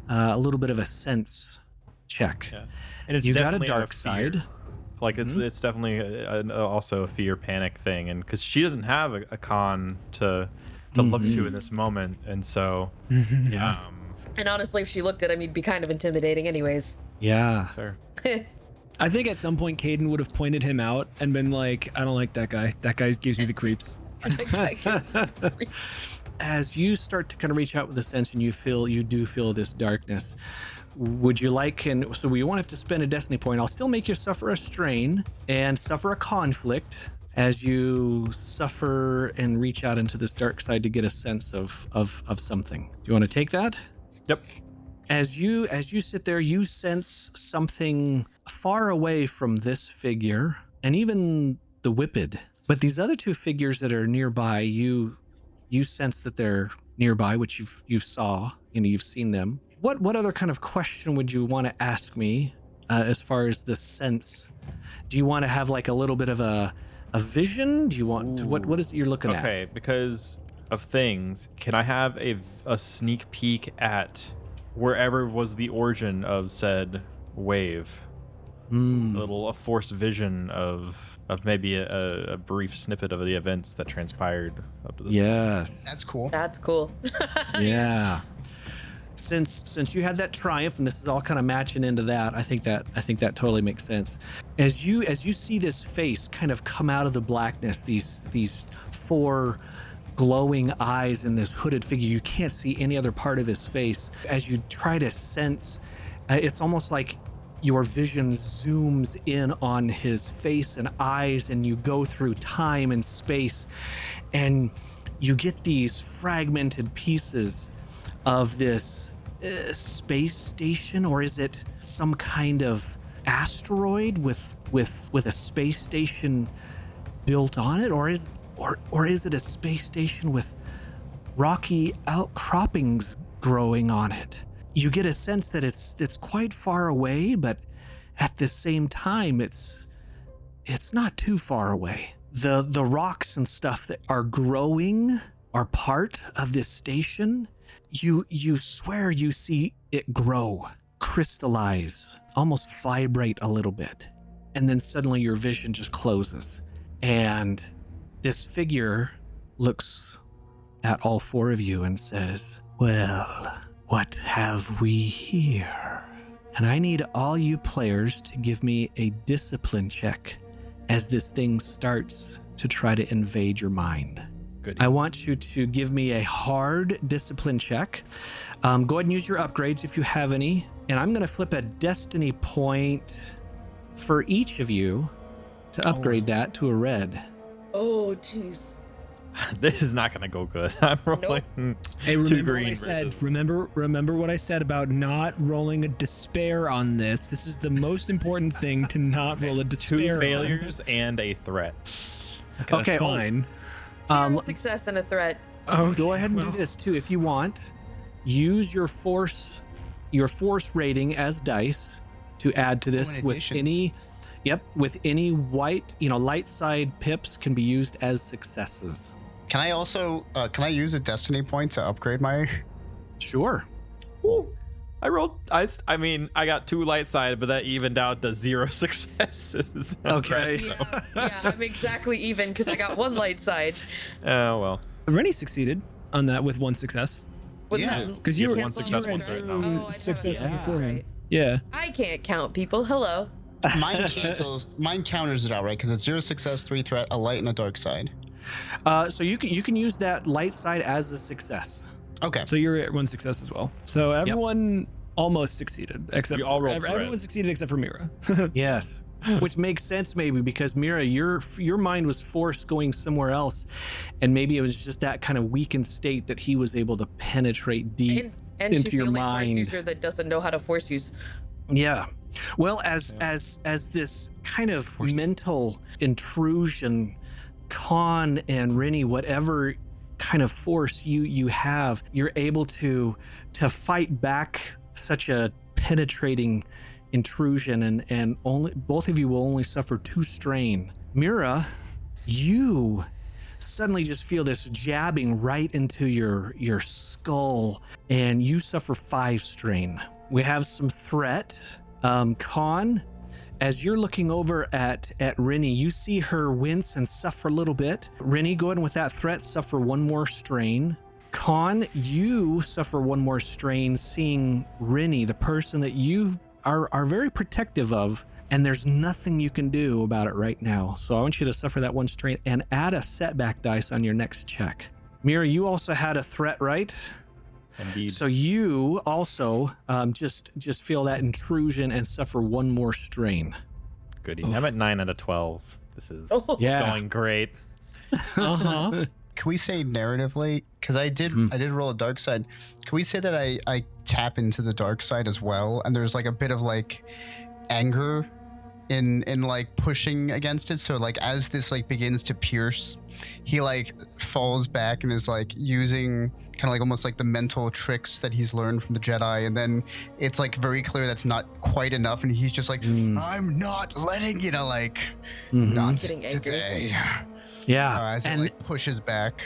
a little bit of a sense check. Yeah. And it's You got a definitely dark fear. side. Like it's definitely also a fear panic thing, and because she doesn't have a con to look to in this moment, and so Yeah. And honestly, if she looked at him, he'd be kind of intimidating anyways. Yeah. fair. I think at some point Kaden would have pointed him out and been like, I don't like that guy. That guy gives me the creeps. As you start to kind of reach out with a sense and you do feel this darkness, would you like, and so we won't have to spend a destiny point, I'll still make you suffer a strain and suffer a conflict as you suffer and reach out into this dark side to get a sense of something. Do you want to take that? Yep. As you sit there, you sense something far away from this figure and even the whipped. But these other 2 figures that are nearby, you sense that they're nearby, which you've seen them. What other kind of question would you want to ask me as far as the sense? Do you want to have like a little bit of a vision? Do you want to, what is it you're looking at? Okay, because of things, can I have a sneak peek at wherever was the origin of said wave? A forced vision of maybe a brief snippet of the events that transpired up to this Yes. That's cool. That's cool. Yeah. Since you had that triumph, and this is all kind of matching into that, I think that totally makes sense. As you see this face kind of come out of the blackness, these 4 glowing eyes in this hooded figure, you can't see any other part of his face. As you try to sense, it's almost like your vision zooms in on his face and eyes, and you go through time and space, and you get these fragmented pieces of this space station, or is it some kind of asteroid with a space station built on it, or is it a space station with rocky outcroppings growing on it? You get a sense that it's quite far away, but at the same time it's not too far away. The rocks and stuff that are growing are part of this station. You swear you see it grow, crystallize, almost vibrate a little bit. And then suddenly your vision just closes. And this figure looks at all 4 of you and says, "Well, what have we here?" And I need all you players to give me a discipline check as this thing starts to try to invade your mind. Good. I want you to give me a hard discipline check. Go ahead and use your upgrades if you have any. And I'm going to flip a destiny point for each of you to upgrade that to a red. Oh, jeez. This is not gonna go good. I'm rolling Hey, 2 remember what green I said? versus- Remember what I said about not rolling a despair on this. This is the most important thing, to not roll a 2 despair. failures and a threat. Okay, Okay, that's fine. 0 success and a threat. Okay, Go ahead and do this too if you want. Use your force rating as dice to add to this in with addition. any white, light side pips can be used as successes. Can I also can I use a destiny point to upgrade my? Sure. I rolled. I mean, I got 2 light side, but that evened out to 0 successes. Okay. Yeah, I'm exactly even because I got 1 light side. Oh well. Rennie succeeded on that with 1 success. Wouldn't Yeah. that Because you were One successful had threat, 0 no. Oh, I successes know. beforehand. Right. Yeah. I can't count people. Hello. Mine counters it out, right? Because it's 0 success, 3 threat, a light, and a dark side. So you can use that light side as a success. Okay. So you're at 1 success as well. So everyone almost succeeded, except We all rolled everyone threat. succeeded except for Mira. Yes. Which makes sense maybe because Mira, your mind was forced going somewhere else, and maybe it was just that kind of weakened state that he was able to penetrate deep And into she's your the only force mind. user that doesn't know how to force use. Yeah. Well, as this kind of mental intrusion, Con and Rinni, whatever kind of force you have, you're able to fight back such a penetrating intrusion, and only both of you will only suffer 2 strain. Mira, you suddenly just feel this jabbing right into your skull, and you suffer 5 strain. We have some threat. Con, as you're looking over at Rinni, you see her wince and suffer a little bit. Rinni, go ahead and with that threat, suffer 1 more strain. Con, you suffer 1 more strain seeing Rinni, the person that you are very protective of, and there's nothing you can do about it right now. So I want you to suffer that 1 strain and add a setback dice on your next check. Mira, you also had a threat, right? Indeed. So you also just feel that intrusion and suffer 1 more strain. Goody. I'm at 9 out of 12. This is Yeah. going great. Uh-huh. Can we say narratively? Because I did roll a dark side. Can we say that I tap into the dark side as well? And there's like a bit of like anger in like pushing against it. So like as this like begins to pierce, he like falls back and is like using kind of like almost like the mental tricks that he's learned from the Jedi. And then it's like very clear that's not quite enough. And he's just like, I'm not letting, not Getting angry. today. Yeah. As it like pushes back.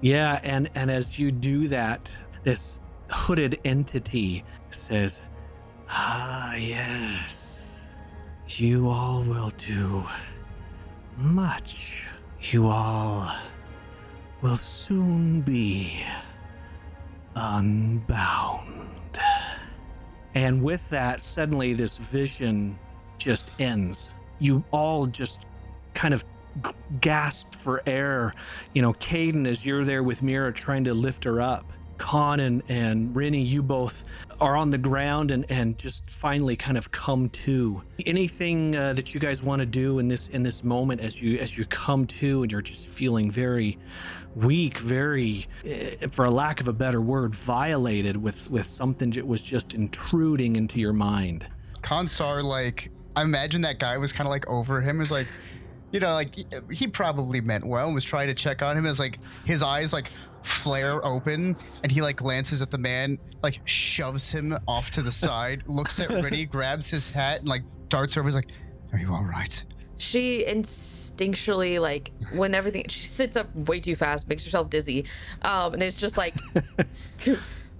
Yeah, and as you do that, this hooded entity says, yes, you all will do much. You all will soon be unbound. And with that, suddenly this vision just ends. You all just kind of gasped for air. Kaden, as you're there with Mira trying to lift her up. Con and Rinni, you both are on the ground and just finally kind of come to. Anything that you guys want to do in this moment as you come to and you're just feeling very weak, very, for a lack of a better word, violated with something that was just intruding into your mind. Con Sahr, like, I imagine that guy was kind of like over him. It was like, he probably meant well and was trying to check on him. As like his eyes like flare open and he like glances at the man, like shoves him off to the side, looks at Rinni, grabs his hat and like darts over. Is like, are you all right? She instinctually, like, she sits up way too fast, makes herself dizzy, and it's just like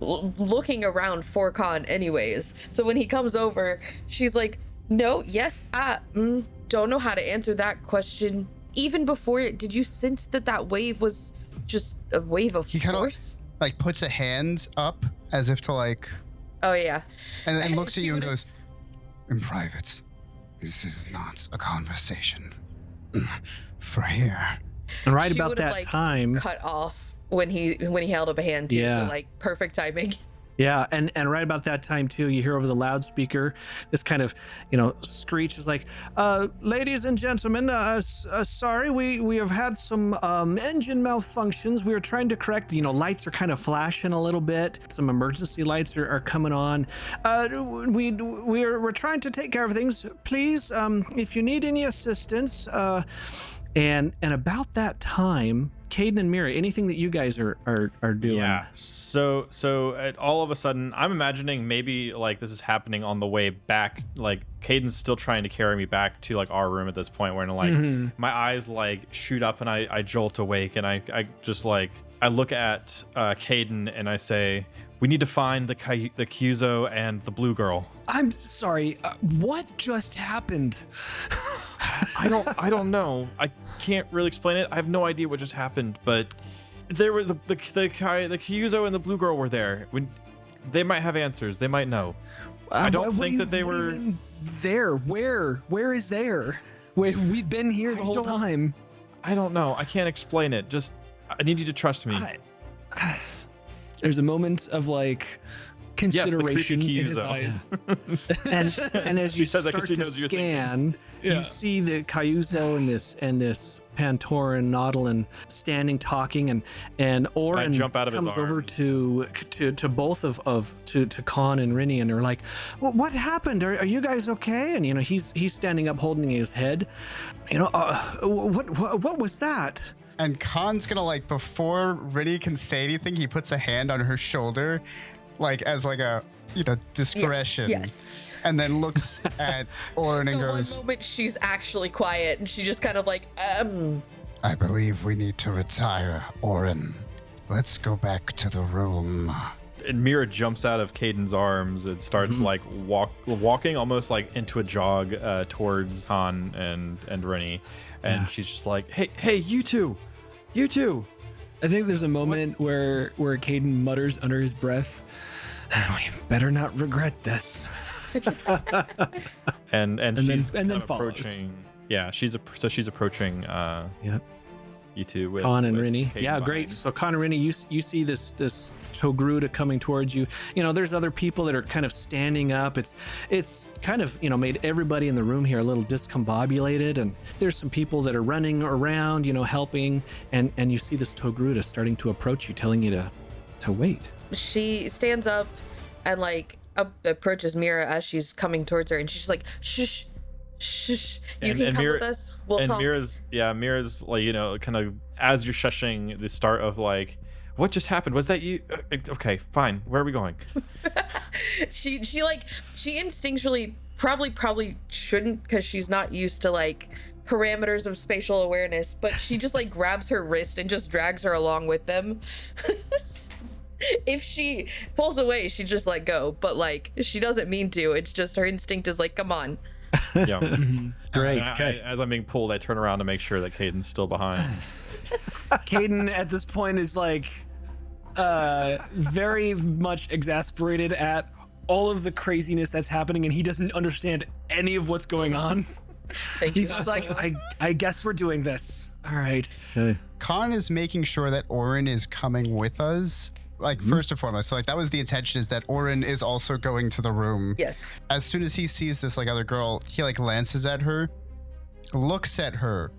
looking around for Con anyways. So when he comes over, she's like, no, yes, don't know how to answer that question. Even before, did you sense that wave was just a wave of he kind of like puts a hand up as if to like, oh yeah, and then looks at you and goes, in private, this is not a conversation for here. And right she about that like time, cut off when he held up a hand too. Yeah. So like perfect timing. Yeah, and right about that time too, you hear over the loudspeaker this kind of, screech is like, ladies and gentlemen, sorry, we have had some engine malfunctions. We are trying to correct, lights are kind of flashing a little bit. Some emergency lights are coming on. We're trying to take care of things. Please, if you need any assistance, and about that time, Kaden and Mira, anything that you guys are doing? Yeah. So all of a sudden, I'm imagining maybe like this is happening on the way back. Like Caden's still trying to carry me back to like our room at this point, where like my eyes like shoot up and I jolt awake and I just like I look at Kaden and I say, we need to find the Kyuzo and the blue girl. I'm sorry. What just happened? I don't know. I can't really explain it. I have no idea what just happened, but there were the Kyuzo and the blue girl were there. They might have answers. They might know. I don't think that they were there. Where is there? We've been here the whole time. I don't know. I can't explain it. Just I need you to trust me. There's a moment of like consideration yes, in his eyes. and as you start to scan, you see the Kyuzo and this Pantoran Nautilin standing talking, and Oren jump out of comes his over arms. to both to Con and Rinni, and they're like, what happened? Are you guys okay? And he's standing up holding his head. What was that? And Khan's gonna before Rinni can say anything, he puts a hand on her shoulder, as like a discretion. Yes. And then looks at Oren and The goes, one moment she's actually quiet and she just kind of like, I believe we need to retire, Oren. Let's go back to the room. And Mira jumps out of Kaden's arms and starts like walking almost like into a jog towards Han and Rinni. And she's just like, hey, you two. I think there's a moment where Kaden mutters under his breath, "We better not regret this." and she's then follows. approaching. Yeah, she's approaching. Yep. You two with Con and with Rinni. Kaden Yeah, behind. great. So Con and Rinni, you see this Togruta coming towards you. There's other people that are kind of standing up. It's kind of, made everybody in the room here a little discombobulated, and there's some people that are running around, helping, and you see this Togruta starting to approach you, telling you to wait. she stands up and like approaches Mira as she's coming towards her, and she's like, "Shh, shh, you can come with us. We'll talk." Mira's like, kind of as you're shushing the start of like, what just happened? Was that you? Okay, fine. Where are we going? She instinctually probably shouldn't, because she's not used to like parameters of spatial awareness, but she just like grabs her wrist and just drags her along with them. If she pulls away, she just let go, but like she doesn't mean to. It's just her instinct is like, come on. Yeah. Great. Okay. As I'm being pulled, I turn around to make sure that Kaden's still behind. Kaden at this point is like very much exasperated at all of the craziness that's happening, and he doesn't understand any of what's going on. He's just like, I guess we're doing this. All right. Okay. Con is making sure that Oren is coming with us. Like, first and foremost. So, like, that was the intention, is that Oren is also going to the room. Yes. As soon as he sees this, like, other girl, he, like, glances at her, looks at her,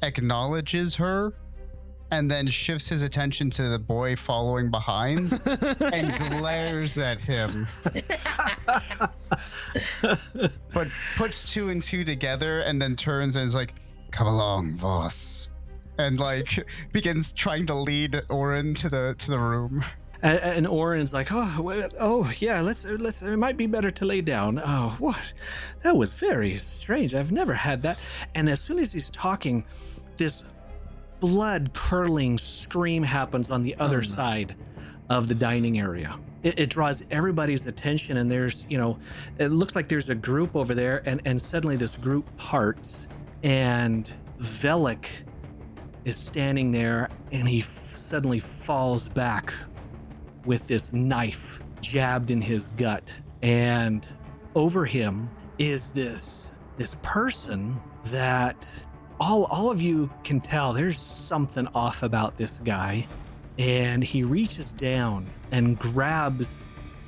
acknowledges her, and then shifts his attention to the boy following behind and glares at him. But puts two and two together and then turns and is like, "Come along, Voss." And like begins trying to lead Oren to the room. And Oren's like, oh yeah, let's. It might be better to lay down. Oh, what? That was very strange. I've never had that. And as soon as he's talking, this blood-curdling scream happens on the other side of the dining area. It draws everybody's attention, and there's, it looks like there's a group over there, and suddenly this group parts, and Velik is standing there, and he suddenly falls back with this knife jabbed in his gut. And over him is this person that all of you can tell there's something off about this guy. And he reaches down and grabs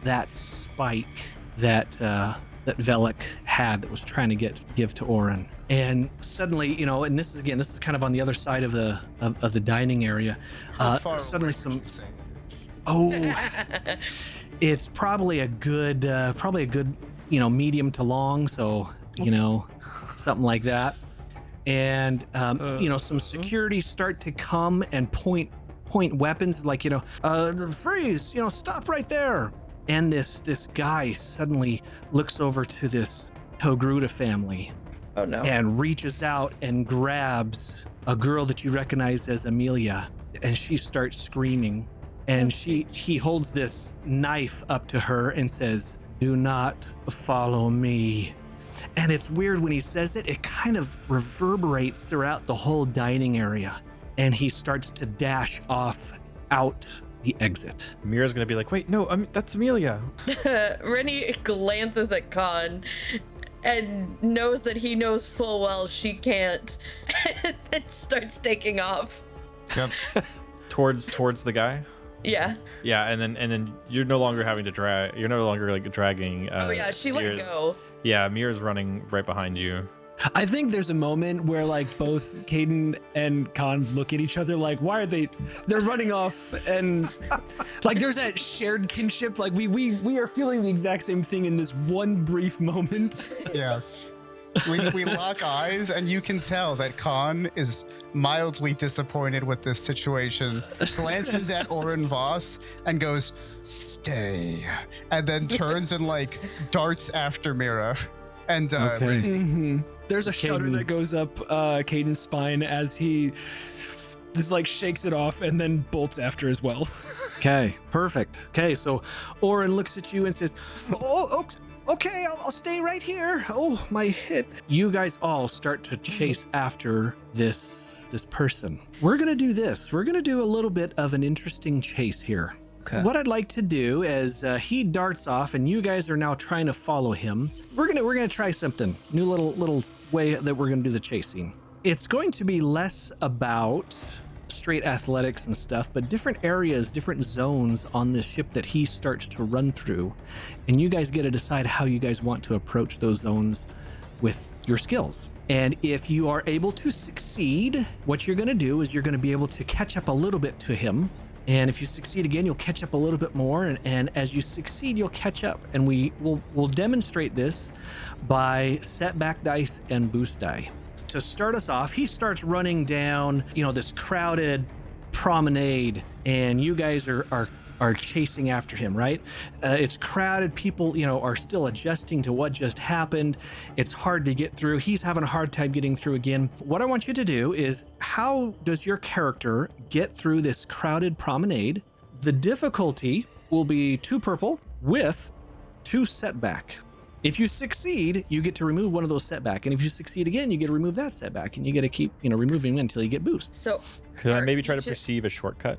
that spike that Velik had that was trying to give to Oren. And suddenly, and this is kind of on the other side of the dining area. Suddenly it's probably a good medium to long, so something like that. And some security start to come and point weapons, like freeze, stop right there. And this guy suddenly looks over to this Togruta family. Oh no. And reaches out and grabs a girl that you recognize as Amelia, and she starts screaming. And he holds this knife up to her and says, "Do not follow me." And it's weird when he says it, it kind of reverberates throughout the whole dining area. And he starts to dash off out the exit. Mira's gonna be like, "Wait, no, that's Amelia." Rinni glances at Con and knows that he knows full well she can't, and then starts taking off. Yep. towards the guy. Yeah. Yeah, and then you're no longer having to drag. You're no longer like dragging. Oh yeah, she let Mira's- go. Yeah, Mira's running right behind you. I think there's a moment where like both Kaden and Con look at each other like, why are they're running off, and like there's that shared kinship, like we are feeling the exact same thing in this one brief moment. Yes. We lock eyes, and you can tell that Con is mildly disappointed with this situation. Glances at Oren Voss and goes, "Stay," and then turns and like darts after Mira. And Rinni. There's a shudder that goes up Kaden's spine as he just like shakes it off and then bolts after as well. Okay, perfect. Okay, so Oren looks at you and says, "Oh, okay, I'll stay right here. Oh, my hip." You guys all start to chase after this person. We're gonna do this. We're gonna do a little bit of an interesting chase here. Okay. What I'd like to do is he darts off, and you guys are now trying to follow him. We're gonna try something new, little way that we're gonna do the chasing. It's going to be less about straight athletics and stuff, but different areas, different zones on this ship that he starts to run through, and you guys get to decide how you guys want to approach those zones with your skills. And if you are able to succeed, what you're gonna do is you're gonna be able to catch up a little bit to him. And if you succeed again, you'll catch up a little bit more. And as you succeed, you'll catch up. And we'll demonstrate this by setback dice and boost die. To start us off, he starts running down, this crowded promenade, and you guys are chasing after him, right? It's crowded. People, are still adjusting to what just happened. It's hard to get through. He's having a hard time getting through again. What I want you to do is, how does your character get through this crowded promenade? The difficulty will be 2 purple with 2 setback. If you succeed, you get to remove one of those setback. And if you succeed again, you get to remove that setback. And you get to keep, removing them until you get boosts. So Could I maybe try to perceive a shortcut?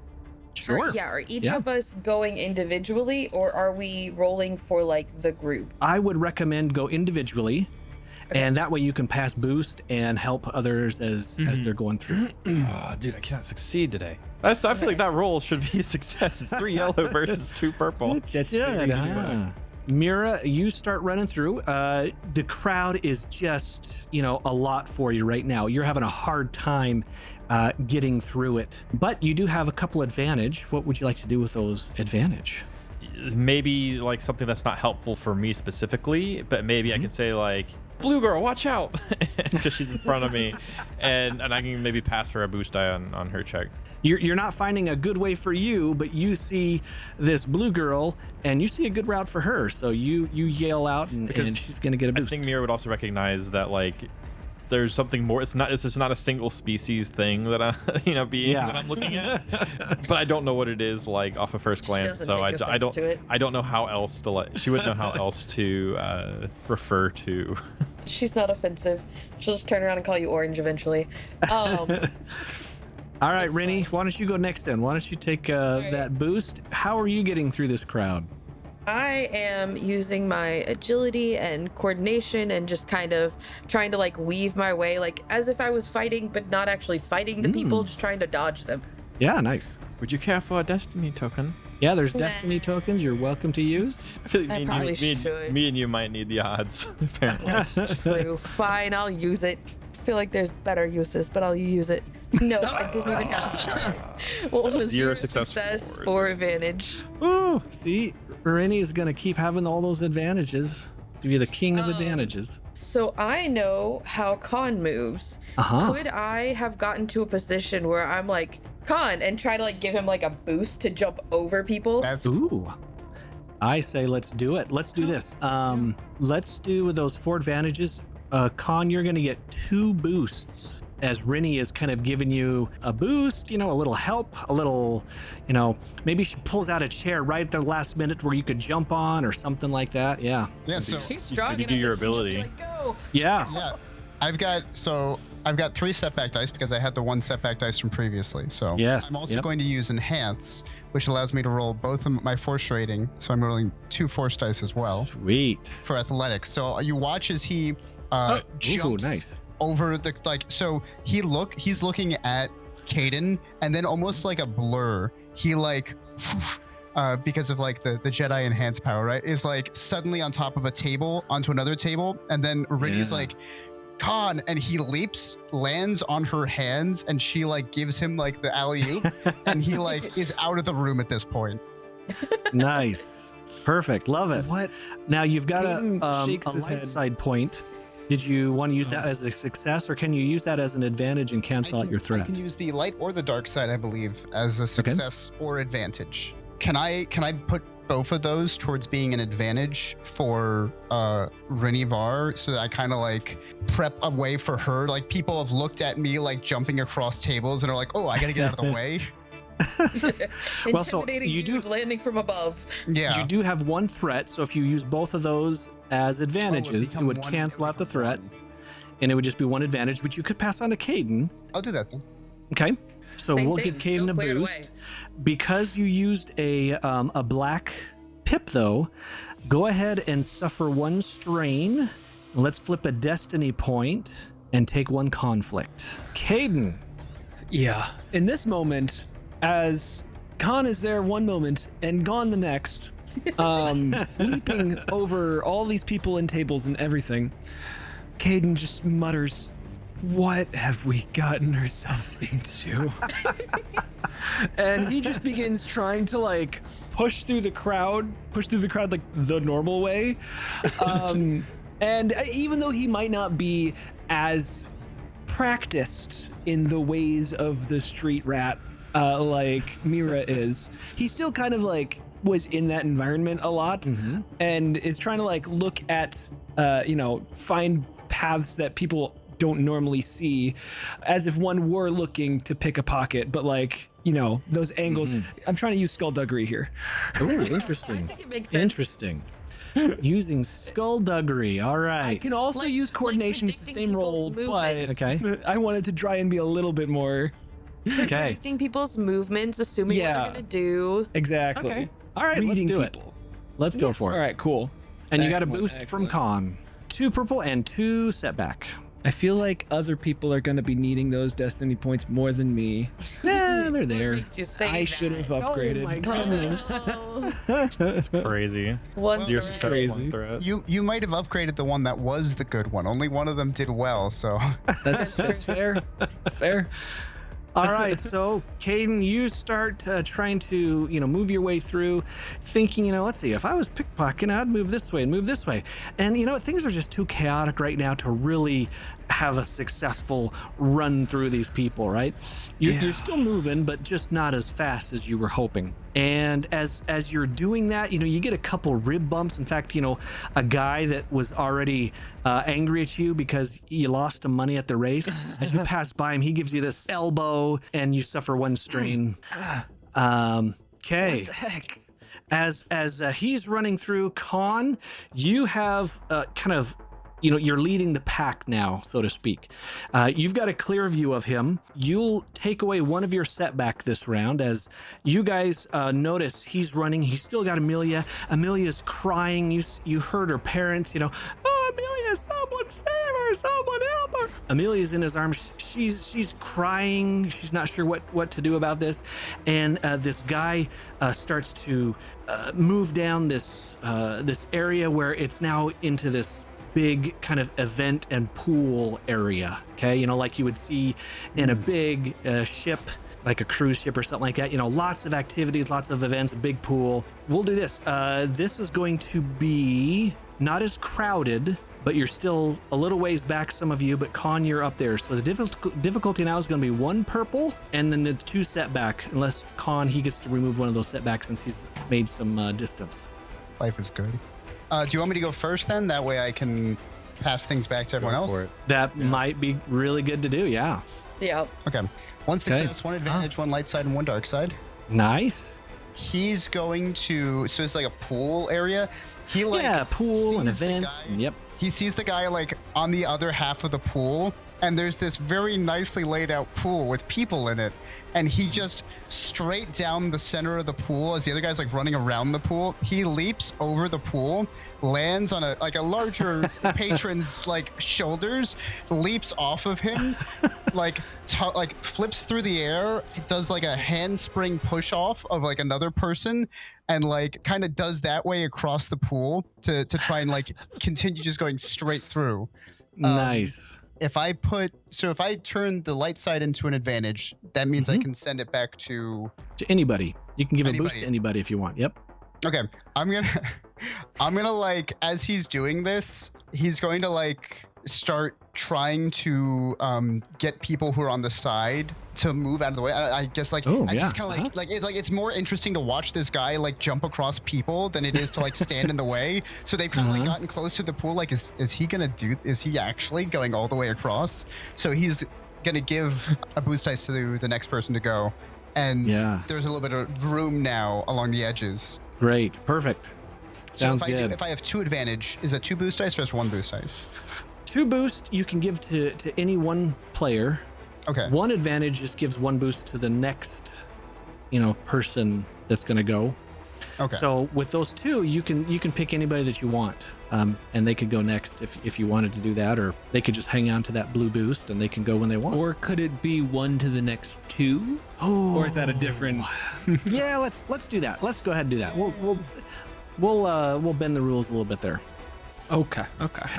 Sure. Are each of us going individually, or are we rolling for like the group? I would recommend go individually, and that way you can pass boost and help others as they're going through. Oh, dude, I cannot succeed today. I feel like that roll should be a success. It's 3 yellow versus 2 purple. That's good. Mira, you start running through. The crowd is just, a lot for you right now. You're having a hard time getting through it, but you do have a couple advantage. What would you like to do with those advantage? Maybe like something that's not helpful for me specifically, but maybe I can say like, "Blue girl, watch out," because she's in front of me, and I can maybe pass her a boost die on her check. You're not finding a good way for you, but you see this blue girl, and you see a good route for her. So you yell out, and she's gonna get a boost. I think Mira would also recognize that like there's something more. It's just not a single species thing that that I'm looking at, but I don't know what it is like off of first glance. So I don't know how else to she wouldn't know how else to refer to. She's not offensive. She'll just turn around and call you orange eventually. All right, Rinni, why don't you go next then? Why don't you take that boost? How are you getting through this crowd? I am using my agility and coordination and just kind of trying to like weave my way, like as if I was fighting, but not actually fighting the people, just trying to dodge them. Yeah, nice. Would you care for a destiny token? Yeah, there's destiny tokens you're welcome to use. I feel like me and you might need the odds, apparently. That's true. Fine, I'll use it. I feel like there's better uses, but I'll use it. No, I didn't even have what was 0 your success, 4 advantage. Ooh, see, Rinni is going to keep having all those advantages to be the king of advantages. So I know how Con moves. Could I have gotten to a position where I'm like, Con, and try to like give him like a boost to jump over people? Ooh. I say let's do it. Let's do this. Let's do those 4 advantages. Con, you're going to get 2 boosts as Rinni is kind of giving you a boost, a little help, a little, maybe she pulls out a chair right at the last minute where you could jump on or something like that. Yeah. Yeah, so she's strong. You do your ability. Like, go. Yeah. Yeah. I've got 3 setback dice because I had the 1 setback dice from previously. So yes, I'm also going to use enhance, which allows me to roll both of my force rating. So I'm rolling 2 force dice as well. Sweet. For athletics. So you watch as he jumps nice. over the so he's looking at Kaden, and then almost like a blur, he like because of like the Jedi enhanced power, right, is like suddenly on top of a table onto another table, and then Rinni's like, Con, and he leaps, lands on her hands, and she like gives him like the alley-oop and he like is out of the room at this point. Nice. Perfect. Love it. What? Now you've got Kaden a shakes his light head. side point. Did you want to use that as a success, or can you use that as an advantage and cancel out your I threat? can use the light or the dark side, I believe, as a success or advantage. Can I put both of those towards being an advantage for Rinni Var, so that I kind of like prep a way for her? Like, people have looked at me like jumping across tables and are like, oh, I gotta get out of the way. Well, so Intimidating you do- dude landing from above. Yeah. You do have one threat, so if you use both of those as advantages, it become would one- cancel out the become threat, one. and it would just be one advantage, which you could pass on to Kaden. I'll do that then. Okay, so Same we'll thing, give Kaden still a cleared away. boost. Because you used a black pip, though, go ahead and suffer one strain. Let's flip a destiny point and take one conflict. Kaden. Yeah. In this moment, as Con is there one moment and gone the next, leaping over all these people and tables and everything, Kaden just mutters, "What have we gotten ourselves into?" And he just begins trying to like push through the crowd like the normal way. And even though he might not be as practiced in the ways of the street rat like Mira is, he still kind of like was in that environment a lot and is trying to like look at find paths that people don't normally see, as if one were looking to pick a pocket, but like, those angles. I'm trying to use skullduggery here. Ooh, interesting. I think it makes sense. Interesting. Using skullduggery. All right. I can also use coordination. It's the predicting same role, people's but movements. Okay. I wanted to try and be a little bit more Okay. Predicting people's movements, assuming what Yeah. they're gonna do. exactly. Okay. All right. Let's Reading do people. it. Let's go for it. All right, cool. And you got a Excellent, boost from excellent. Con. 2 purple and 2 setback. I feel like other people are going to be needing those destiny points more than me. Nah, they're there. Makes you say I that. should have upgraded. Oh, Crazy. one Your threat. success crazy. one threat. You might have upgraded the one that was the good one. Only one of them did well, so That's fair. That's fair. All right, so Kaden, you start trying to, move your way through, thinking, let's see, if I was pickpocketing, I'd move this way and move this way. And, things are just too chaotic right now to really have a successful run through these people, right? You're still moving, but just not as fast as you were hoping. And as you're doing that, you get a couple rib bumps. In fact, a guy that was already angry at you because you lost him money at the race. As you pass by him, he gives you this elbow, and you suffer one strain. Okay. Heck. As he's running through, Con, you have kind of, you're leading the pack now, so to speak. You've got a clear view of him. You'll take away one of your setback this round as you guys notice he's running. He's still got Amelia. Amelia's crying. You heard her parents, "Oh, Amelia, someone save her, someone help her." Amelia's in his arms. She's crying. She's not sure what to do about this. And this guy starts to move down this area where it's now into this big kind of event and pool area. Okay, like you would see in a big ship, like a cruise ship or something like that. Lots of activities, lots of events, a big pool. We'll do this. This is going to be not as crowded, but you're still a little ways back, some of you, but Con, you're up there. So the difficulty now is going to be 1 purple and then the 2 setback, unless Con, he gets to remove one of those setbacks since he's made some distance. life is good. Do you want me to go first then? That way I can pass things back to everyone else? For it. That might be really good to do, yeah. Yeah. Okay. 1 success, 1 advantage, 1 light side, and 1 dark side. Nice. He's going to, so it's like a pool area. He Pool sees and the events, guy- and yep. He sees the guy like on the other half of the pool, and there's this very nicely laid out pool with people in it, and he just straight down the center of the pool as the other guy's like running around the pool. He leaps over the pool, lands on a larger patron's like shoulders, leaps off of him, like flips through the air, does like a handspring push off of like another person, and like kind of does that way across the pool to try and like continue just going straight through. Nice. If I turn the light side into an advantage, that means I can send it back to. To anybody. You can give a boost Anybody. to anybody if you want. Yep. Okay, I'm gonna like as he's doing this, he's going to like start trying to get people who are on the side to move out of the way. I guess like Oh, it's yeah. just kind of like it's more interesting to watch this guy like jump across people than it is to like stand in the way. So they've kind of like gotten close to the pool. Like, is he actually going all the way across? So he's gonna give a boost dice to the next person to go, and there's a little bit of room now along the edges. Great. Perfect. Sounds good. If I have 2 advantage, is that 2 boost dice or just 1 boost dice? 2 boost you can give to any one player. Okay. 1 advantage just gives 1 boost to the next, person that's going to go. Okay. So with those 2, you can pick anybody that you want, and they could go next if you wanted to do that, or they could just hang on to that blue boost and they can go when they want. Or could it be 1 to the next 2? Oh, Or is that a different? yeah, let's do that. Let's go ahead and do that. We'll bend the rules a little bit there. Okay.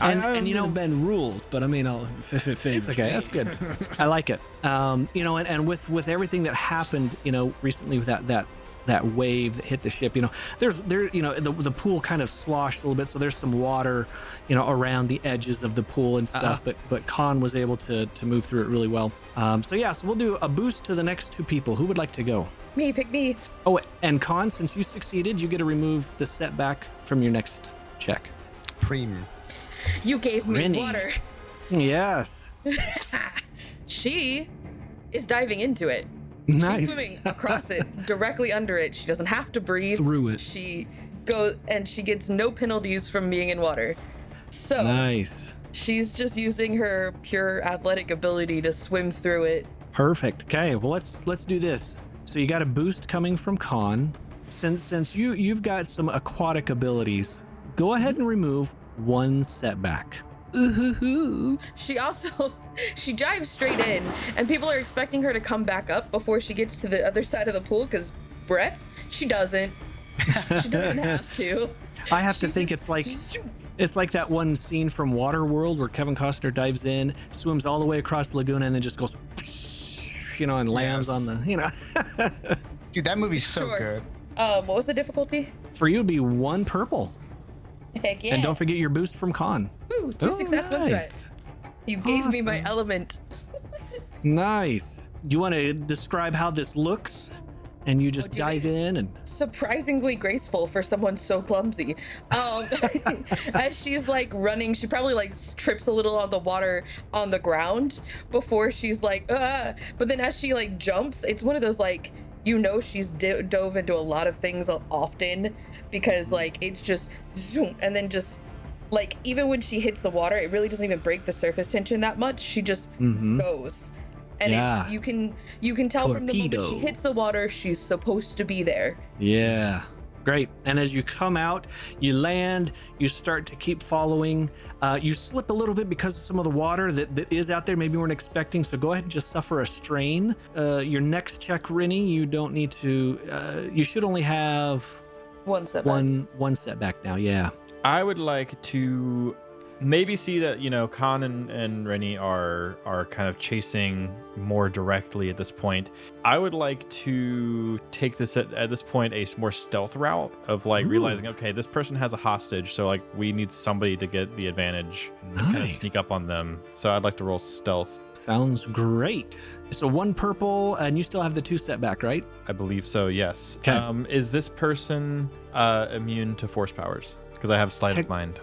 And you know, bend rules, but I mean, if it fits. It's okay. That's good. I like it. And with everything that happened, recently with that wave that hit the ship, the pool kind of sloshed a little bit, so there's some water, around the edges of the pool and stuff. But Con was able to move through it really well. So we'll do a boost to the next 2 people. Who would like to go? Me, pick me. Oh, and Con, since you succeeded, you get to remove the setback from your next check. Preem. You gave me Rinni. water. Yes. She is diving into it. Nice. She's swimming across it, directly under it. She doesn't have to breathe. Through it. She goes, and she gets no penalties from being in water. So Nice. she's just using her pure athletic ability to swim through it. Perfect. Okay, well let's do this. So you got a boost coming from Con. Since you've got some aquatic abilities, go ahead and remove 1 setback. She dives straight in, and people are expecting her to come back up before she gets to the other side of the pool, because breath, she doesn't. She doesn't have to. I have to think it's like that one scene from Waterworld where Kevin Costner dives in, swims all the way across the lagoon, and then just goes, and lands on the, Dude, that movie's so Sure. good. What was the difficulty? For you, it'd be 1 purple. Heck yeah. And don't forget your boost from Con. Ooh, 2 success, 1 threat. Nice. You gave me my Awesome. element. Nice. Do you want to describe how this looks? And you just dude, dive in and... Surprisingly graceful for someone so clumsy. As she's like running, she probably like trips a little on the water on the ground before she's like, but then as she like jumps, it's one of those like, she's dove into a lot of things often, because like it's just zoom, and then just like even when she hits the water, it really doesn't even break the surface tension that much. She just goes. And it's you can tell from the moment Torpedo. she hits the water, she's supposed to be there. Yeah. Great. And as you come out, you land, you start to keep following. You slip a little bit because of some of the water that is out there. Maybe you weren't expecting. So go ahead and just suffer a strain. Your next check, Rinni, you don't need to. You should only have 1 setback. one setback now. Yeah. I would like to maybe see that, Con and Rinni are kind of chasing more directly at this point. I would like to take this at this point a more stealth route of like realizing, okay, this person has a hostage, so like we need somebody to get the advantage and kind of sneak up on them. So I'd like to roll stealth. Sounds great. So 1 purple, and you still have the 2 setback, right? I believe so, yes. Okay. Is this person immune to force powers? Because I have sleight of mind.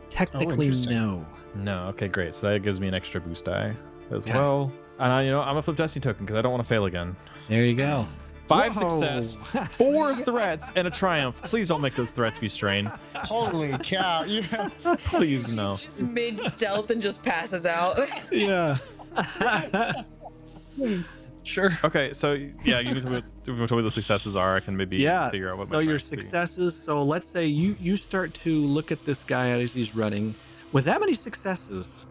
Technically, interesting. no. No, okay, great. So that gives me an extra boost die as well. And I'm a flip destiny token because I don't want to fail again. There you go. 5 Whoa. success, 4 threats, and a triumph. Please don't make those threats be strained. Holy cow. Yeah. Please no. Just mid stealth and just passes out. Yeah. Sure. Okay, so yeah, you can tell me what the successes are. I can maybe figure out what so my your tries to be. successes. So let's say you start to look at this guy as he's running. With that many successes,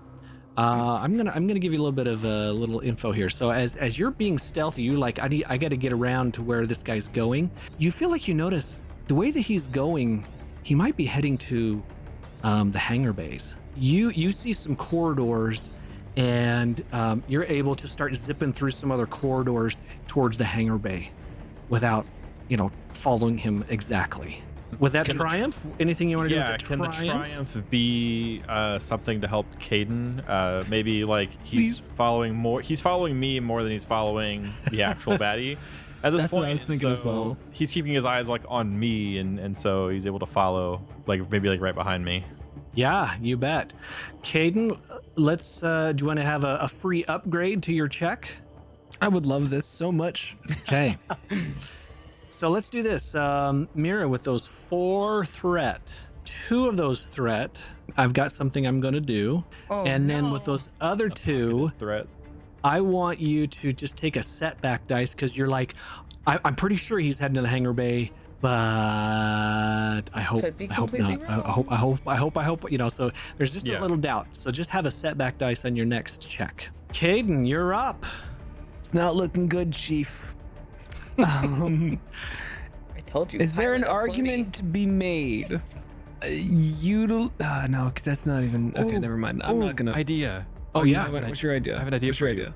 I'm gonna give you a little bit of a little info here. So as you're being stealthy, you like I got to get around to where this guy's going. You feel like you notice the way that he's going. He might be heading to the hangar bays. You see some corridors. And you're able to start zipping through some other corridors towards the hangar bay without, following him exactly. Was that Can the triumph? Anything you want to do with the can the triumph be something to help Kaden? Maybe like he's following me more than he's following the actual baddie. At this That's point, what I was thinking as well. He's keeping his eyes like on me, and so he's able to follow like maybe like right behind me. Yeah, you bet. Kaden, let's. Do you want to have a free upgrade to your check? I would love this so much. Okay. So let's do this. Mira, with those 4 threat, 2 of those threat, I've got something I'm going to do. And then with those other 2, Threat. I want you to just take a setback dice because you're like, I'm pretty sure he's heading to the hangar bay, but I hope, Could be I hope completely not. I hope, you know, so there's just Yeah. a little doubt. So just have a setback dice on your next check. Kaden, you're up. It's not looking good, Chief. I told you. Is there an pilot a argument to be made? No, because that's not even. Okay, never mind. I'm not gonna. Idea. Oh, yeah. What's your idea? I have an idea What's for your you. idea?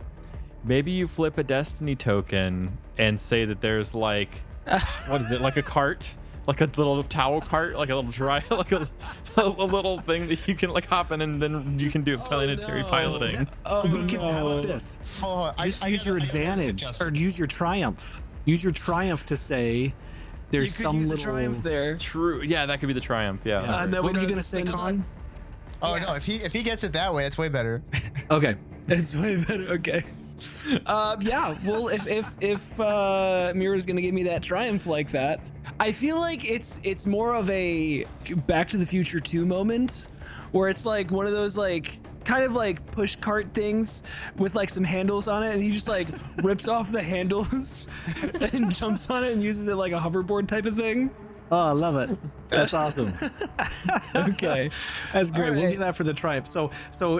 Maybe you flip a destiny token and say that there's like, what is it? Like a cart, like a little towel cart, like a little like a little thing that you can like hop in, and then you can do planetary no. piloting. We can have this. Hold on, Just use your advantage or use your triumph. Use your triumph to say there's You could some use the little triumph there. True. Yeah, that could be the triumph. Yeah. Yeah. no, we What are don't you have gonna to say, spend it Con? Oh no, if he gets it that way, that's way better. Okay. It's way better. Okay. Yeah. Well, if Mira's gonna give me that triumph like that, I feel like it's more of a Back to the Future 2 moment, where it's like one of those like kind of like push cart things with like some handles on it, and he just like rips off the handles and jumps on it and uses it like a hoverboard type of thing. Oh, I love it. That's awesome. Okay. That's great. All We'll do right. that for the triumph. So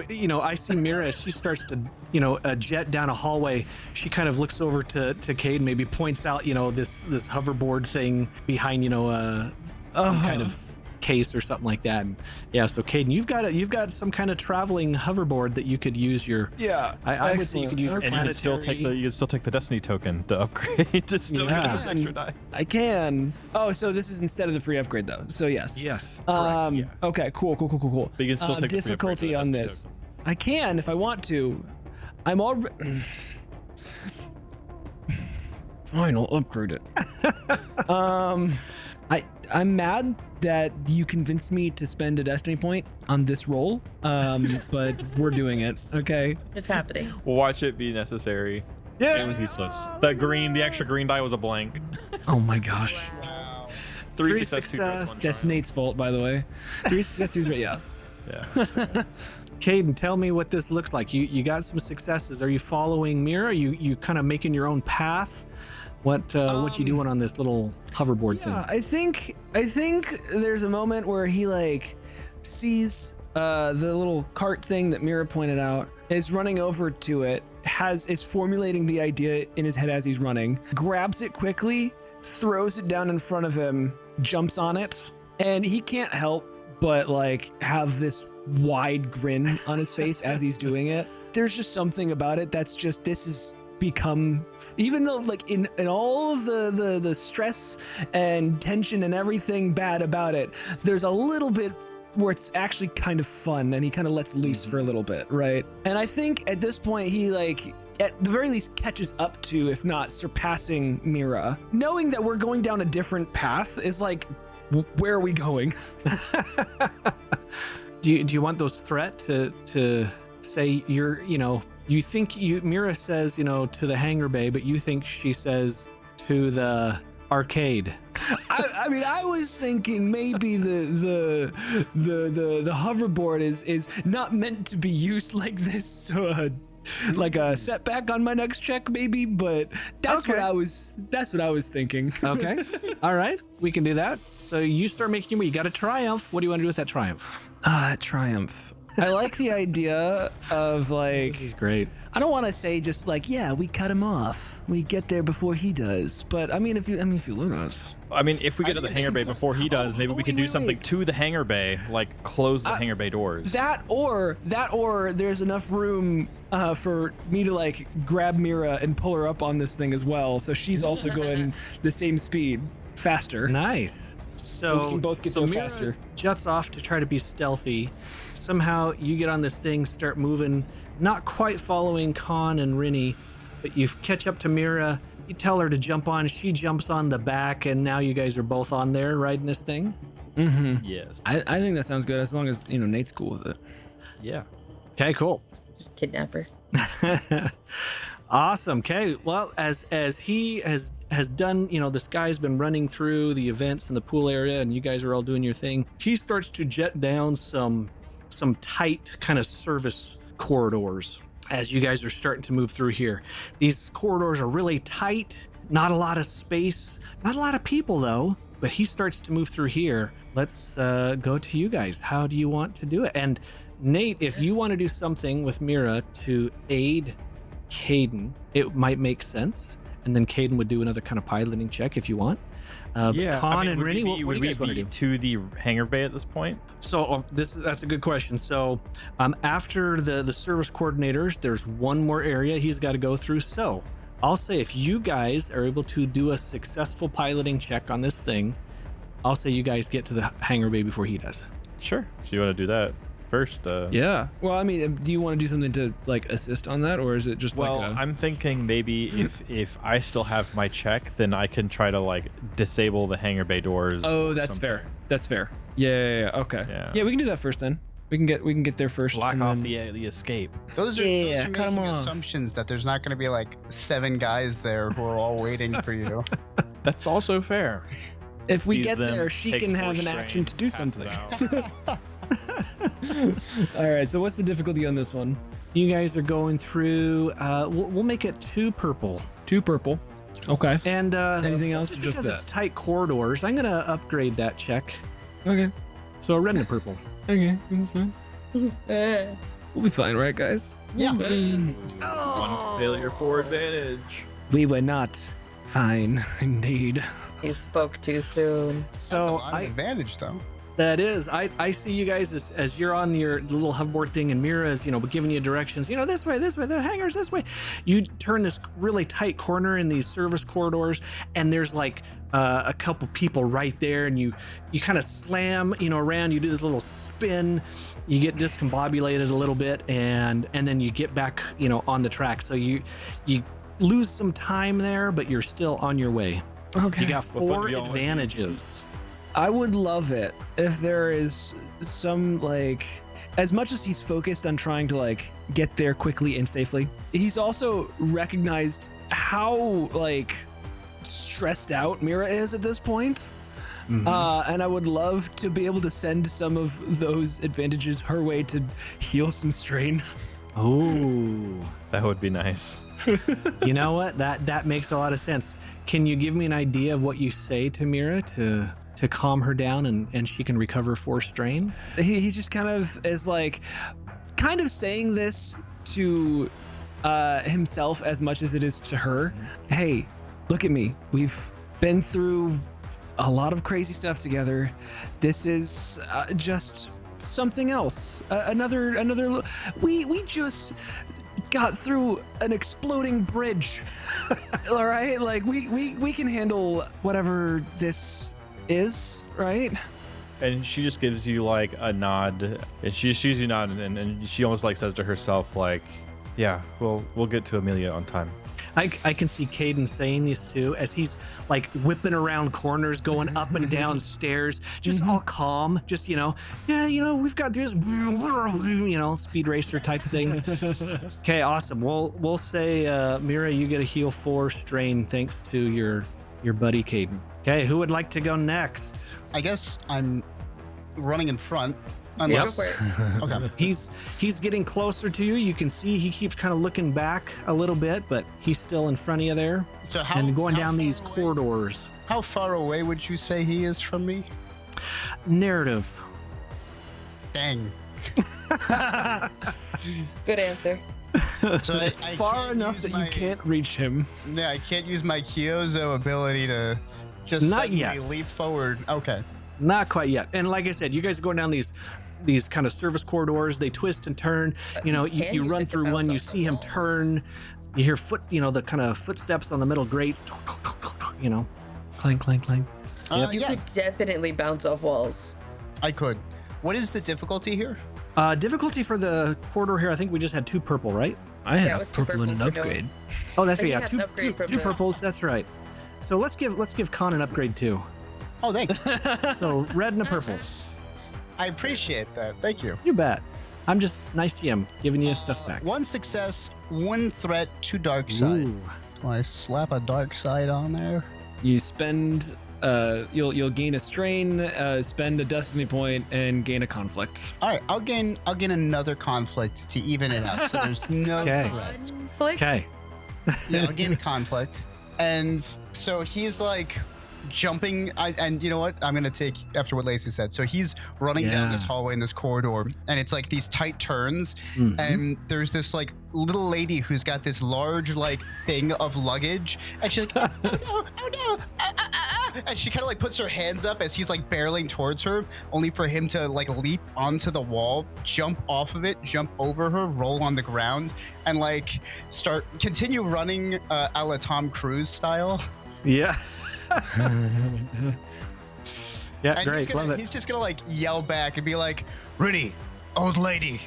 you know, I see Mira as she starts to, you know, jet down a hallway. She kind of looks over to Kaden, maybe points out, you know, this hoverboard thing behind, you know, some kind of case or something like that. And yeah, so Kaden, you've got some kind of traveling hoverboard that you could use your. Yeah. I would say you could use your And you can still take the destiny token to upgrade to still Yeah. get an extra die. I can. Oh, so this is instead of the free upgrade though. So yes. Yes. yeah. Okay. Cool. But you can still take the free upgrade difficulty to the on destiny this. token. I can if I want to. I'm already. Fine, I'll upgrade it. I'm mad that you convinced me to spend a destiny point on this roll. But we're doing it. Okay. It's happening. Watch it be necessary. Yeah. It was useless. The extra green die was a blank. Oh my gosh. Wow. Three success. success, 2 grades, 1 That's triumph. Nate's fault, by the way. 3 success, 2 threat. Yeah. Yeah. Caden, tell me what this looks like. You got some successes. Are you following Mira? You kind of making your own path? What you doing on this little hoverboard thing? Yeah, I think there's a moment where he like sees the little cart thing that Mira pointed out, is running over to it, is formulating the idea in his head as he's running, grabs it quickly, throws it down in front of him, jumps on it, and he can't help but like have this wide grin on his face as he's doing it. There's just something about it that's just, this is become, even though like in all of the stress and tension and everything bad about it, there's a little bit where it's actually kind of fun, and he kind of lets loose for a little bit, right? And I think at this point he like at the very least catches up to, if not surpassing, Mira. Knowing that we're going down a different path is like, where are we going? Do you want those threat to say you think Mira says, to the hangar bay, but you think she says to the arcade? I mean, I was thinking maybe the hoverboard is not meant to be used like this, so like a setback on my next check, maybe. But that's what I was thinking. Okay, all right, we can do that. So you start making your way. You got a triumph. What do you want to do with that triumph? Triumph. I like the idea of like. This is great. I don't want to say just like, yeah, we cut him off. We get there before he does. But I mean, if you look at us. I mean, if we get to the hangar bay before he does, maybe we can do something to the hangar bay, like close the hangar bay doors. That or there's enough room for me to like grab Mira and pull her up on this thing as well. So she's also going the same speed, faster. Nice. So we can both get there Mira faster. juts off to try to be stealthy. Somehow you get on this thing, start moving, not quite following Con and Rinni, but you catch up to Mira. You tell her to jump on. She jumps on the back, and now you guys are both on there riding this thing. Mm-hmm. Yes. I think that sounds good as long as Nate's cool with it. Yeah. Okay, cool. Just kidnap her. Awesome. Okay. Well, as he has done, this guy's been running through the events in the pool area, and you guys are all doing your thing. He starts to jet down some tight kind of service corridors as you guys are starting to move through here. These corridors are really tight, not a lot of space, not a lot of people though. But he starts to move through here. Let's go to you guys. How do you want to do it? And Nate, if you want to do something with Mira to aid Kaden, it might make sense. And then Kaden would do another kind of piloting check if you want. Con and Rinni, what do you guys want to do? To the hangar bay at this point? So that's a good question. So after the service coordinators, there's one more area he's got to go through. So I'll say if you guys are able to do a successful piloting check on this thing, I'll say you guys get to the hangar bay before he does. Sure. So you want to do that first? Yeah. Well, I mean, do you want to do something to like assist on that, or is it just Well, like? I'm thinking maybe if I still have my check, then I can try to like disable the hangar bay doors. Oh, or that's something. fair. That's fair. Yeah. Okay. Yeah. We can do that first then. We can get there first. Block and off then- the escape. Those are Yeah, cut 'em making off. assumptions that there's not going to be like 7 guys there who are all waiting for you. That's also fair. If we Sees get them, there, she takes can have force an action strain, to do passes something. out. All right. So what's the difficulty on this one? You guys are going through, we'll make it 2 purple. 2 purple. Okay. And Anything else? just Just because it's that. tight corridors, I'm going to upgrade that check. Okay. So a red and a purple. Okay. That's fine. Eh. We'll be fine, right, guys? Yeah. One failure for advantage. We were not fine, indeed. He spoke too soon. That's a So lot of advantage, though. that is, I see you guys as you're on your little hoverboard thing, and Mira is, giving you directions, this way, the hangars this way. You turn this really tight corner in these service corridors, and there's like a couple people right there, and you kind of slam, around, you do this little spin, you get discombobulated a little bit, and then you get back, on the track. So you lose some time there, but you're still on your way. Okay. You got 4 y'all- advantages. I would love it if there is some as much as he's focused on trying to get there quickly and safely, he's also recognized how stressed out Mira is at this point. And I would love to be able to send some of those advantages her way to heal some strain. Oh, That would be nice. you know what? That makes a lot of sense. Can you give me an idea of what you say to Mira to calm her down and she can recover 4 strain? He just kind of is kind of saying this to himself as much as it is to her. Hey, look at me. We've been through a lot of crazy stuff together. This is just something else. Another. We just got through an exploding bridge. All right, we can handle whatever this is, right? And she just gives you a nod, and she sees you nod, and she almost says to herself yeah, we'll get to Amelia on time. I can see Kaden saying this too, as he's whipping around corners, going up and down stairs, just all calm, just we've got this, speed racer type thing. Okay, awesome. We'll say Mira, you get a heal 4 strain thanks to your buddy Kaden. Okay, who would like to go next? I guess I'm running in front. Go Unless, for it. okay. He's getting closer to you. You can see he keeps kind of looking back a little bit, but he's still in front of you there. So how, And going how down far these away- corridors. How far away would you say he is from me? Narrative. Dang. Good answer. So I Far can't enough use that my- you can't reach him. Yeah, I can't use my Kyozo ability to just Not suddenly yet. leap forward. Okay. Not quite yet. And like I said, you guys are going down these kind of service corridors. They twist and turn. you can You use run it to through bounce one, you off see the him walls. turn. You hear the kind of footsteps on the metal grates. Clank, clank, clank. You Yeah, could definitely bounce off walls. I could. What is the difficulty here? Difficulty for the corridor here, I think we just had 2 purple, right? I Yeah, had it a was two purple and an purple for Noah. upgrade. Oh, that's But right. he Yeah, had two, an upgrade two, from two the- purples. That's right. So let's give Con an upgrade too. Oh, thanks. So red and a purple. I appreciate that. Thank you. You bet. I'm just nice GM, giving you stuff back. 1 success, 1 threat, 2 dark side. Ooh. Do I slap a dark side on there? You spend, you'll gain a strain, spend a destiny point, and gain a conflict. All right, I'll gain another conflict to even it out. So there's no Okay. threat. Conflict? Okay. Yeah, I'll gain a conflict. And so he's like jumping, and you know what? I'm gonna take after what Lacey said. So he's running down Yeah. this hallway in this corridor, and it's like these tight turns, Mhm. and there's this like little lady who's got this large like thing of luggage, and she's like, oh no, and she kind of like puts her hands up as he's like barreling towards her, only for him to like leap onto the wall, jump off of it, jump over her, roll on the ground, and like continue running a la Tom Cruise style. Yeah. Yeah, And great. Love it. he's just gonna like yell back and be like, Rinni, old lady.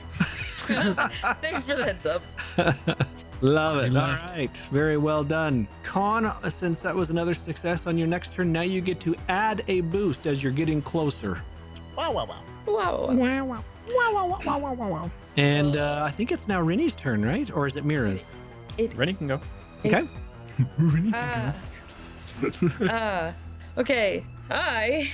Thanks for the heads up. Love it. He All left. right. Very well done. Con, since that was another success on your next turn, now you get to add a boost as you're getting closer. Wow, wow, wow. Wow. And I think it's now Rinni's turn, right? Or is it Mira's? Rennie can go. Okay. Okay. I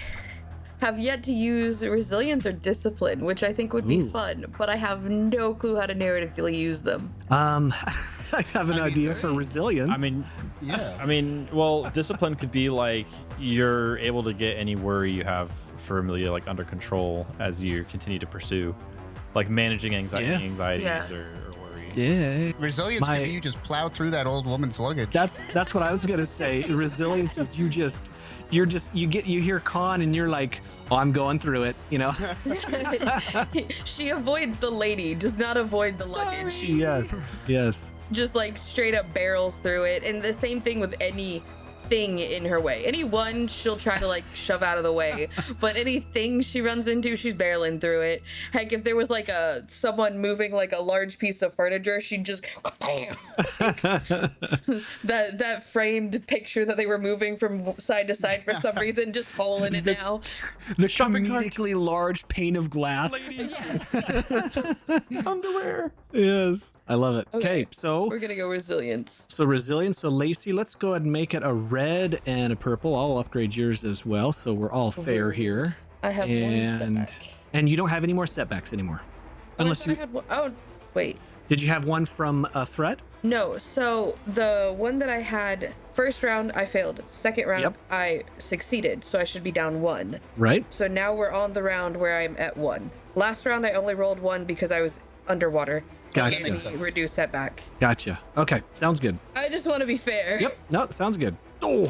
have yet to use resilience or discipline, which I think would be Ooh. fun, but I have no clue how to narratively use them. I have an idea for resilience. I mean, Yeah. well, discipline could be like you're able to get any worry you have for Amelia like under control as you continue to pursue, like managing anxieties Yeah. or worry. Yeah. Resilience My- could be you just plow through that old woman's luggage. That's what I was gonna say. Resilience is you hear Con and you're like, oh, I'm going through it, you know? She avoids the lady, does not avoid the luggage. Yes. Just like straight up barrels through it. And the same thing with anything in her way. Any one she'll try to like shove out of the way, but anything she runs into, she's barreling through it. Heck, if there was like someone moving like a large piece of furniture, she'd just bam. that framed picture that they were moving from side to side for some reason, just hole in it now. The Comedically large pane of glass. Underwear. Yes. I love it. Okay. Okay, so We're gonna go resilience. resilience. So Lacey, let's go ahead and make it a red and a purple. I'll upgrade yours as well, so we're all fair here. I have one And setback. and you don't have any more setbacks anymore. Oh, Unless I you thought I had one. Oh, wait. did you have one from a threat? No, so the one that I had first round I failed. Second round Yep. I succeeded, so I should be down 1. Right? So now we're on the round where I'm at 1. Last round I only rolled 1 because I was underwater. Gotcha. That gave me reduced setback. Gotcha. Okay, sounds good. I just want to be fair. Yep. No, sounds good. Oh.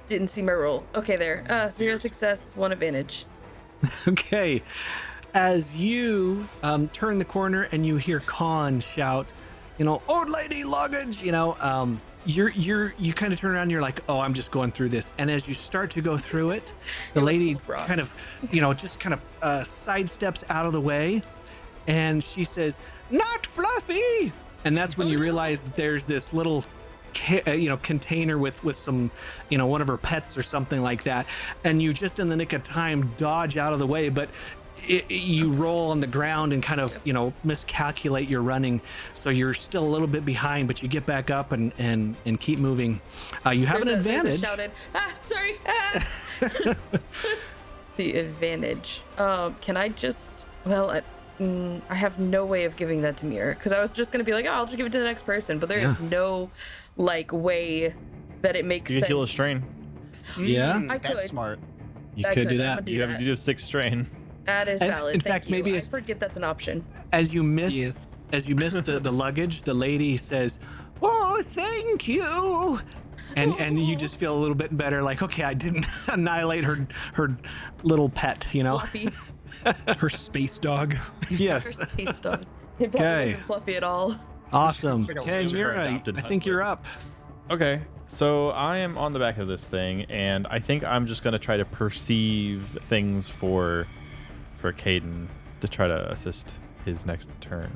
Didn't see my roll. Okay, there. 0 success, 1 advantage. Okay. As you turn the corner and you hear Con shout, old lady luggage, you kind of turn around and you're like, oh, I'm just going through this. And as you start to go through it, the lady frost. kind of, sidesteps out of the way and she says, not Fluffy. And that's when you realize that there's this little container with some, one of her pets or something like that. And you just in the nick of time dodge out of the way, but you roll on the ground and kind of, miscalculate your running. So you're still a little bit behind, but you get back up and keep moving. You have an advantage. There's a shouted, sorry. The advantage. Can I just, I have no way of giving that to Mira because I was just going to be like, oh, I'll just give it to the next person. But there is no way that it makes You sense. can heal a strain. Yeah. I That's could. smart. You I could do I'm that. gonna do You that. have to do a 6 strain. That is And valid. in Thank fact, you. maybe I it's- forget that's an option. As you miss the luggage, the lady says, "Oh, thank you," and you just feel a little bit better. Like, okay, I didn't annihilate her little pet. Fluffy. Her space dog. Yes. Her space dog. It probably Okay. wasn't fluffy at all. Awesome. It's like a Okay, loser Mira, adopted I think you're up. Okay. So I am on the back of this thing, and I think I'm just gonna try to perceive things for Kaden to try to assist his next turn.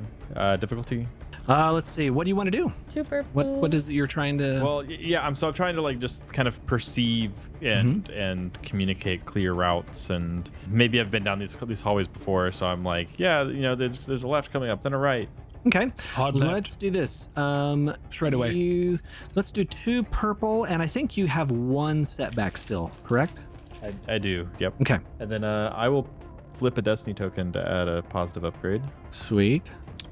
Difficulty? Let's see. What do you want to do? Super. What is it you're trying to? Well, yeah. I'm trying to like just kind of perceive and communicate clear routes, and maybe I've been down these hallways before, so I'm like, yeah, there's a left coming up, then a right. Okay. Hard left. Let's do this. Straight away. Let's do 2 purple, and I think you have 1 setback still, correct? I do. Yep. Okay. And then I will flip a destiny token to add a positive upgrade. Sweet.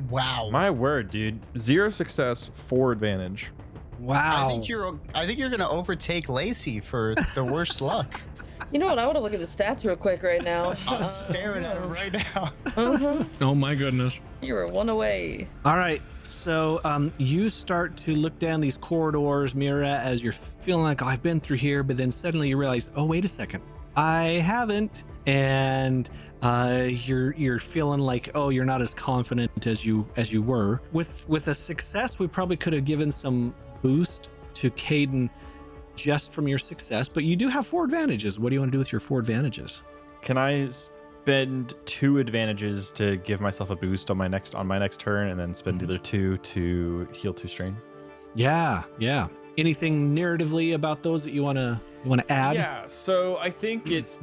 Wow. My word, dude. 0 success, 4 advantage. Wow. I think you're gonna overtake Lacey for the worst luck. You know what? I want to look at the stats real quick right now. I'm staring at him right now. Oh my goodness. You were 1 away. All right. So you start to look down these corridors, Mira, as you're feeling like, oh, I've been through here, but then suddenly you realize, oh, wait a second, I haven't. And you're feeling like, oh, you're not as confident as you were. With a success, we probably could have given some boost to Kaden just from your success, but you do have 4 advantages. What do you want to do with your 4 advantages? Can I spend 2 advantages to give myself a boost on my next turn, and then spend the other 2 to heal 2 strain? Yeah. Anything narratively about those that you want to add? Yeah. So I think it's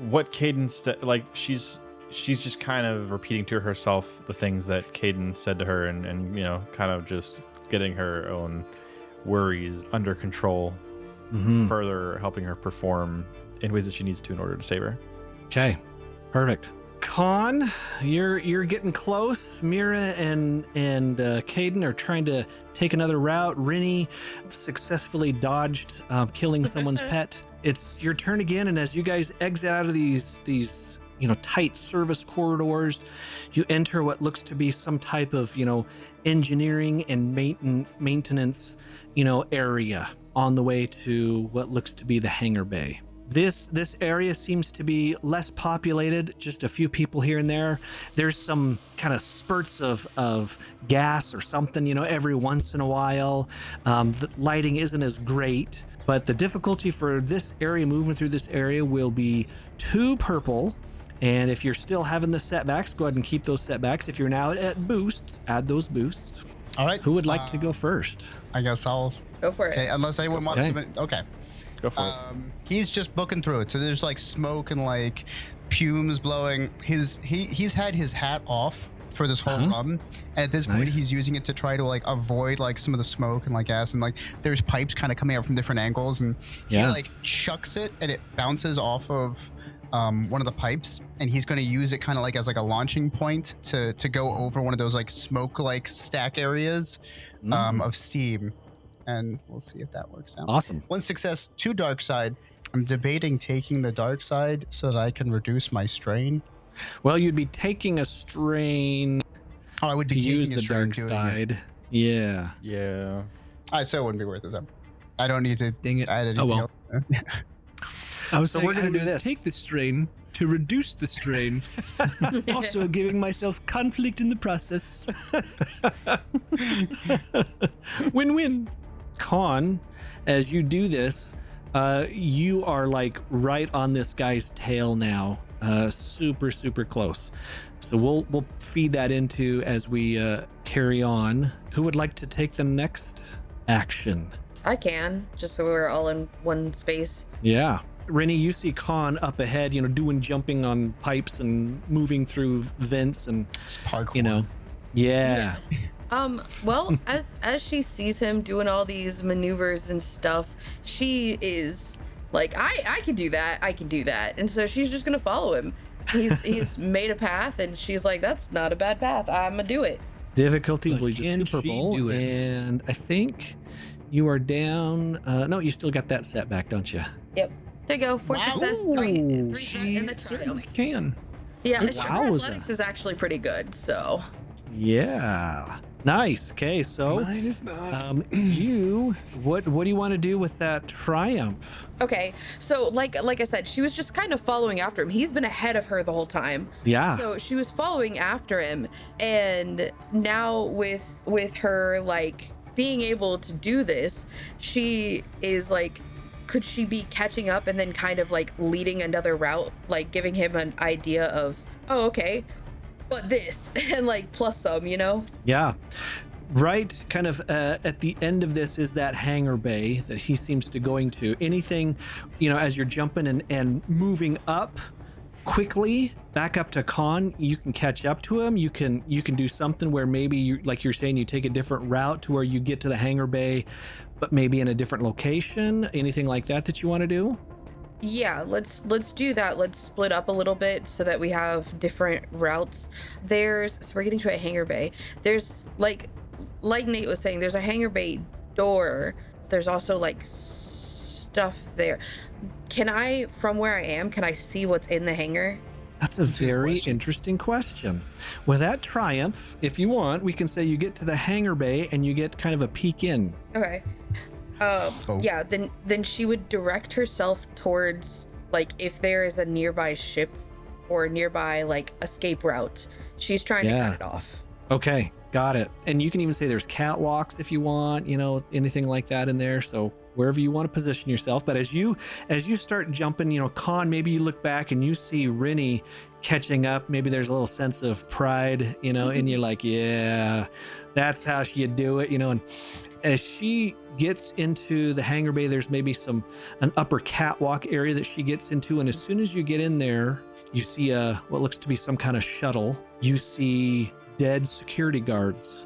what Kaden like she's just kind of repeating to herself the things that Kaden said to her, and kind of just getting her own worries under control, further helping her perform in ways that she needs to in order to save her. Okay, perfect. Con, you're getting close. Mira and Kaden are trying to take another route. Rinni successfully dodged killing someone's pet. It's your turn again, and as you guys exit out of these tight service corridors, you enter what looks to be some type of engineering and maintenance area on the way to what looks to be the hangar bay. This area seems to be less populated, just a few people here and there. There's some kind of spurts of gas or something, every once in a while. The lighting isn't as great, but the difficulty for this area, moving through this area, will be 2 purple. And if you're still having the setbacks, go ahead and keep those setbacks. If you're now at boosts, add those boosts. All right. Who would like to go first? I guess I'll Go for it. unless anyone wants to. Okay. Go for it. He's just booking through it. So there's like smoke and like fumes blowing. He's had his hat off for this whole run, and at this point he's using it to try to like avoid like some of the smoke and like gas, and like there's pipes kind of coming out from different angles, and he like chucks it and it bounces off of one of the pipes, and he's going to use it kind of like as like a launching point to go over one of those like smoke like stack areas of steam. And we'll see if that works out. Awesome. 1 success, 2 dark side. I'm debating taking the dark side so that I can reduce my strain. Well, you'd be taking a strain. Oh, I would be to taking use a the strain dark doing side. Yeah. Yeah. All right, so it wouldn't be worth it then. I don't need to Dang it. add anything Oh, well. else. I was So saying we're gonna I do would this. take the strain to reduce the strain, also giving myself conflict in the process. Win-win. Con, as you do this, you are like right on this guy's tail now, super close. So we'll feed that into as we carry on. Who would like to take the next action? I can, just so we're all in one space. Yeah. Rinni, you see Con up ahead, doing jumping on pipes and moving through vents and, It's parkour. Yeah. Well, as she sees him doing all these maneuvers and stuff, she is like, I can do that. And so she's just gonna follow him. He's made a path, and she's like, that's not a bad path. I'm gonna do it. Difficulty But will just can 2 she purple. do it? And I think you are down. No, you still got that setback, don't you? Yep. There you go. 4 success, 3 in She the certainly triumph. can. Yeah, her Wowza. athletics is actually pretty good. So Yeah. Nice. Okay, so Mine is not. what do you want to do with that triumph? okay, so like I said, she was just kind of following after him. He's been ahead of her the whole time. Yeah. So she was following after him, and now with her like being able to do this, she is like, could she be catching up and then kind of like leading another route, like giving him an idea of, oh, okay, but this, and like plus some, you know? Yeah. Right, kind of at the end of this is that hangar bay that he seems to going to. Anything, as you're jumping and moving up quickly back up to Con, you can catch up to him. You can do something where maybe like you're saying, you take a different route to where you get to the hangar bay, but maybe in a different location. Anything like that you want to do? Yeah, let's do that. Let's split up a little bit so that we have different routes. So we're getting to a hangar bay. There's like Nate was saying, there's a hangar bay door. There's also like stuff there. From where I am, can I see what's in the hangar? That's a very interesting question. With that triumph, if you want, we can say you get to the hangar bay and you get kind of a peek in. Okay. Yeah, then she would direct herself towards, like, if there is a nearby ship or a nearby like escape route, she's trying to cut it off. Okay, got it. And you can even say there's catwalks if you want, anything like that in there. So wherever you want to position yourself. But as you start jumping, Con, maybe you look back and you see Rinni catching up. Maybe there's a little sense of pride, and you're like, yeah, that's how you do it, and as she gets into the hangar bay, there's maybe an upper catwalk area that she gets into. And as soon as you get in there, you see what looks to be some kind of shuttle. You see dead security guards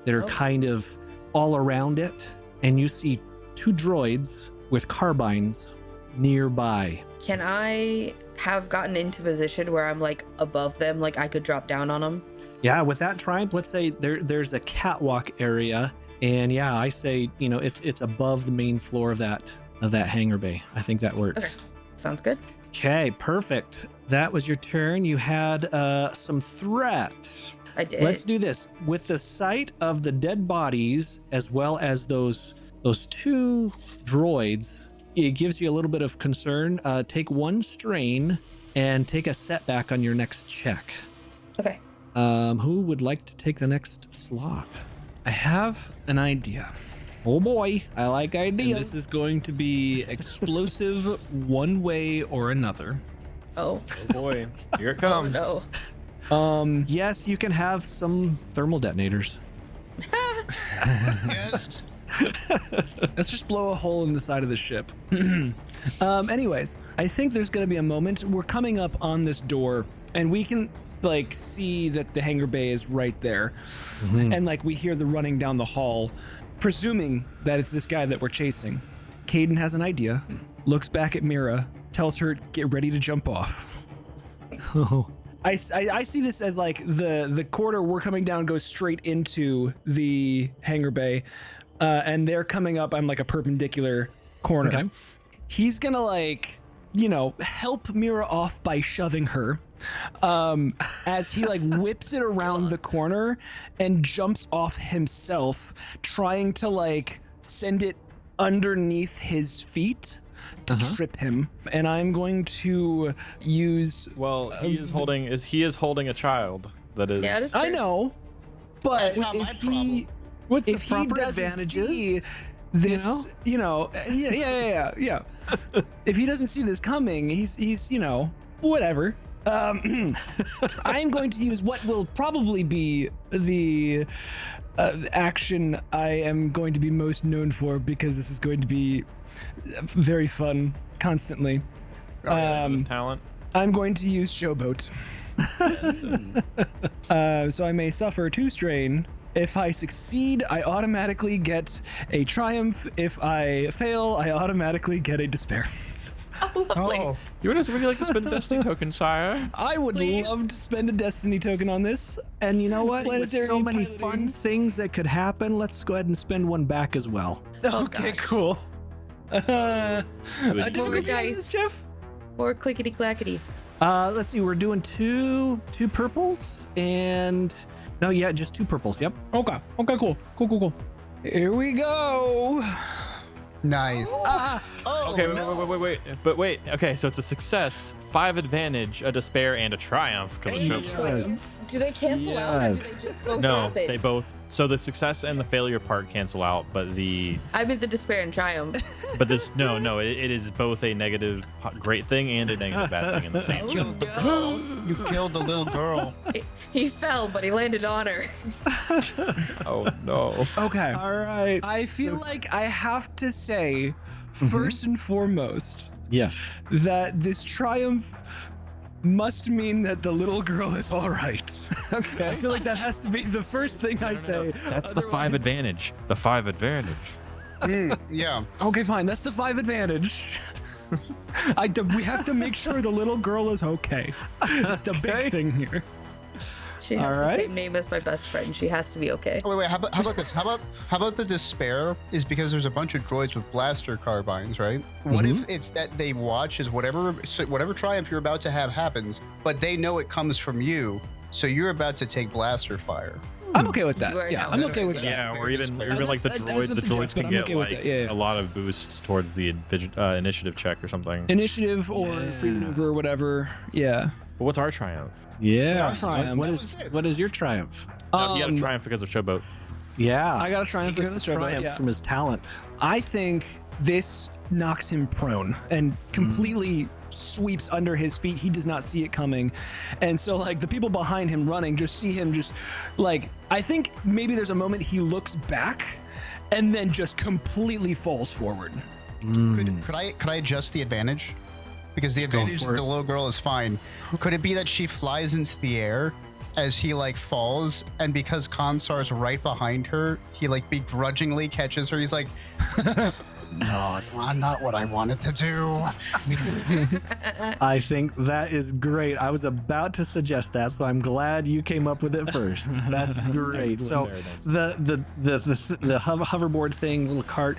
that are kind of all around it. And you see 2 droids with carbines nearby. Can I have gotten into position where I'm like above them, like I could drop down on them? Yeah, with that triumph, let's say there's a catwalk area. And yeah, I say, it's above the main floor of that hangar bay. I think that works. Okay, sounds good. Okay, perfect. That was your turn. You had some threat. I did. Let's do this. With the sight of the dead bodies, as well as those 2 droids, it gives you a little bit of concern. Take 1 strain and take a setback on your next check. Okay. Who would like to take the next slot? I have an idea. Oh boy, I like ideas. And this is going to be explosive one way or another. Oh. Oh boy, here it comes. No. Yes, you can have some thermal detonators. Yes. Let's just blow a hole in the side of the ship. Anyways, I think there's going to be a moment. We're coming up on this door, and we can like see that the hangar bay is right there. And like we hear the running down the hall, presuming that it's this guy that we're chasing. Kaden has an idea, looks back at Mira, tells her, get ready to jump off. Oh. I see this as like the corridor we're coming down goes straight into the hangar bay, and they're coming up on like a perpendicular corner. Okay. He's gonna like, help Mira off by shoving her, as he like whips it around the corner and jumps off himself, trying to like send it underneath his feet to trip him. And I'm going to use. Well, he is holding a child. That is. Yeah, I know, but That's not my problem. With if the he proper doesn't advantages, see this, yeah. If he doesn't see this coming, he's whatever. I'm going to use what will probably be the action I am going to be most known for, because this is going to be very fun constantly. His talent. I'm going to use Showboat. So I may suffer 2 strain. If I succeed, I automatically get a triumph. If I fail, I automatically get a despair. Oh, Would you like to spend a destiny token, sire? I would love to spend a destiny token on this. and you know what? With Planetary so many piloting. fun things that could happen, let's go ahead and spend 1 back as well. Okay, cool. Difficulty dice. on this, Jeff? Or clickety clackety. Let's see. We're doing two purples and no, yeah, just 2 purples. Yep. Okay, cool. Here we go. Nice. Okay, wait. But wait. Okay, so it's a success, 5 advantage, a despair, and a triumph. Do they cancel out or do they just both No, happen? they both. So the success and the failure part cancel out, but I meant the despair and triumph. no, it is both a negative great thing and a negative bad thing in the same. You killed the little girl. He fell, but he landed on her. Oh no. Okay. All right. I feel like I have to say, first and foremost, Yes. that this triumph must mean that the little girl is all right. Okay. I feel like that has to be the first thing I say. That's the 5 advantage. The 5 advantage. Yeah. Okay, fine. That's the 5 advantage. We have to make sure the little girl is okay. It's the big thing here. She has All the right. same name as my best friend. She has to be okay. Oh, wait. How about this? How about the despair is because there's a bunch of droids with blaster carbines, right? What if it's that they watch as whatever triumph you're about to have happens, but they know it comes from you, so you're about to take blaster fire. I'm okay with that. You are Yeah, now I'm okay okay with with that. Yeah, or even like the That's droids. up The to Jeff, droids but can I'm get okay with like that. Yeah. a lot of boosts towards the initiative check or something. Initiative or free maneuver or whatever. Yeah. But what's our triumph? Yeah. Triumph. What is your triumph? You got a triumph because of Showboat. Yeah. I got a triumph He gets against a the Showboat, triumph yeah. from his talent. I think this knocks him prone and completely sweeps under his feet. He does not see it coming. And so like the people behind him running just see him just like, I think maybe there's a moment he looks back and then just completely falls forward. Could I adjust the advantage? Because the advantage that the little girl is fine. Could it be that she flies into the air as he like falls, and because Con Sahr's right behind her, he like begrudgingly catches her. He's like, "No, not what I wanted to do." I think that is great. I was about to suggest that, so I'm glad you came up with it first. That's great. So the hoverboard thing, little cart,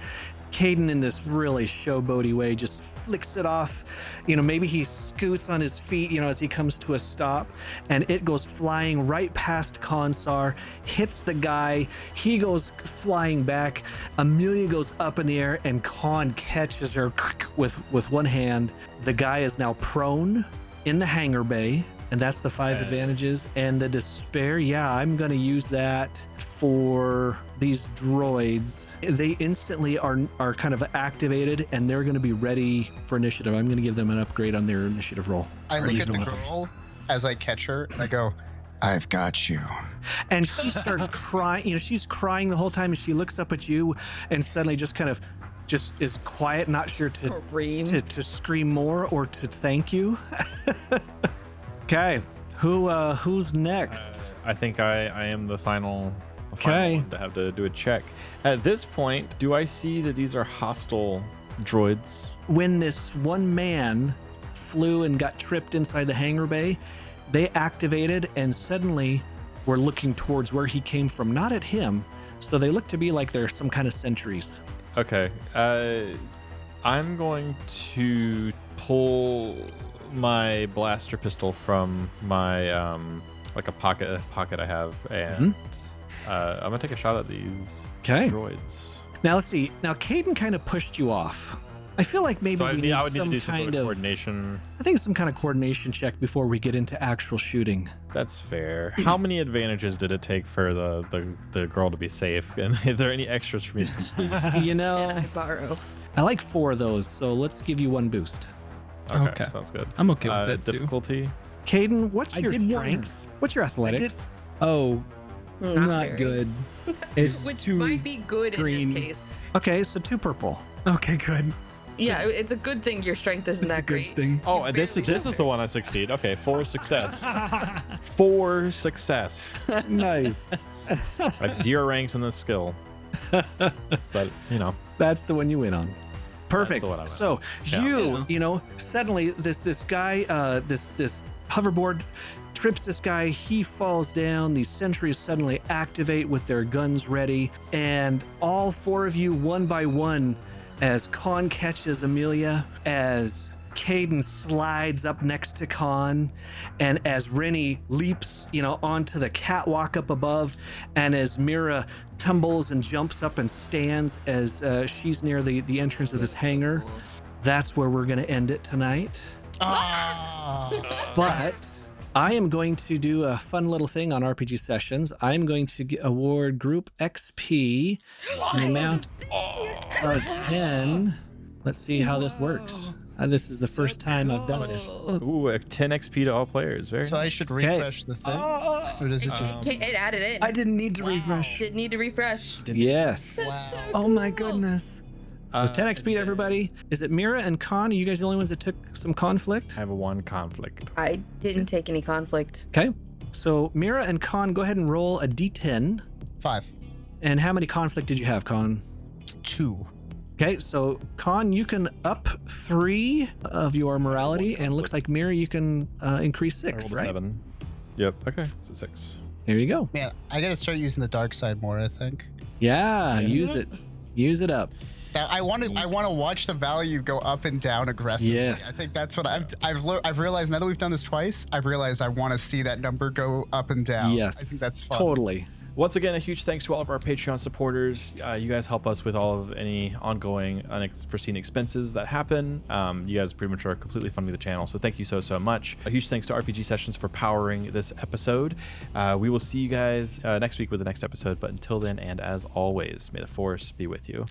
Kaden in this really showboaty way just flicks it off. Maybe he scoots on his feet, as he comes to a stop, and it goes flying right past Con Sahr, hits the guy. He goes flying back. Amelia goes up in the air, and Con catches her with one hand. The guy is now prone in the hangar bay. And that's the 5 advantages. And the despair, yeah, I'm going to use that for these droids. They instantly are kind of activated, and they're going to be ready for initiative. I'm going to give them an upgrade on their initiative roll. I look at the girl as I catch her, and I go, "I've got you." And she starts crying. She's crying the whole time, and she looks up at you and suddenly just kind of just is quiet, not sure to scream more or to thank you. Okay, who's next? I think I am the final Okay. one to have to do a check. At this point, do I see that these are hostile droids? When this one man flew and got tripped inside the hangar bay, they activated and suddenly were looking towards where he came from, not at him. So they look to be like they're some kind of sentries. Okay. I'm going to pull my blaster pistol from my like a pocket I have, and I'm gonna take a shot at these droids. Now let's see. Now Kaden kind of pushed you off. I feel like maybe So we need I would need some to do some kind sort of of coordination. I think some kind of coordination check before we get into actual shooting. That's fair. How many advantages did it take for the girl to be safe? And are there any extras for me to And I borrow. I like 4 of those, so let's give you 1 boost. Okay, sounds good. I'm okay with that too. Difficulty? Kaden, what's I your did strength? What's your athletics? Oh, not very. good. It's Which too might be good green. in this case. Okay, so 2 purple. Okay, good. Yeah, it's a good thing your strength isn't It's a that good great. thing. Oh, this is the one I succeed. Okay, 4 success. 4 success. Nice. I have 0 ranks in this skill. But, That's the one you win on. Perfect. the one I went So Yeah. suddenly this guy, this hoverboard trips this guy. He falls down. These sentries suddenly activate with their guns ready, and all 4 of you, one by one, as Con catches Amelia, as Kaden slides up next to Con, and as Rinni leaps, onto the catwalk up above, and as Mira tumbles and jumps up and stands as she's near the entrance of this hangar, that's where we're going to end it tonight. But I am going to do a fun little thing on RPG Sessions. I'm going to award group XP an amount of 10. Let's see how this works. This is the first time I've done this. Ooh, 10 XP to all players. Very So I should refresh the thing? Or does it just... It added in. I didn't need to refresh. Didn't need to refresh. Yes. Oh my goodness. So 10 XP to everybody. Is it Mira and Con? Are you guys the only ones that took some conflict? I have one conflict. I didn't take any conflict. Okay. So Mira and Con, go ahead and roll a D10. 5. And how many conflict did you have, Con? 2. Okay, so Con, you can up 3 of your morality, and it looks like Mira, you can increase I 6, rolled a right? 7. Yep. Okay. So 6. There you go. Man, I gotta start using the dark side more, I think. Yeah, use it. Use it up. I want to watch the value go up and down aggressively. Yes. I think that's what I've realized now that we've done this twice. I've realized I want to see that number go up and down. Yes. I think that's fun. Totally. Once again, a huge thanks to all of our Patreon supporters. You guys help us with all of any ongoing unforeseen expenses that happen. You guys pretty much are completely funding the channel, so thank you so much. A huge thanks to RPG Sessions for powering this episode. We will see you guys next week with the next episode, but until then, and as always, may the Force be with you.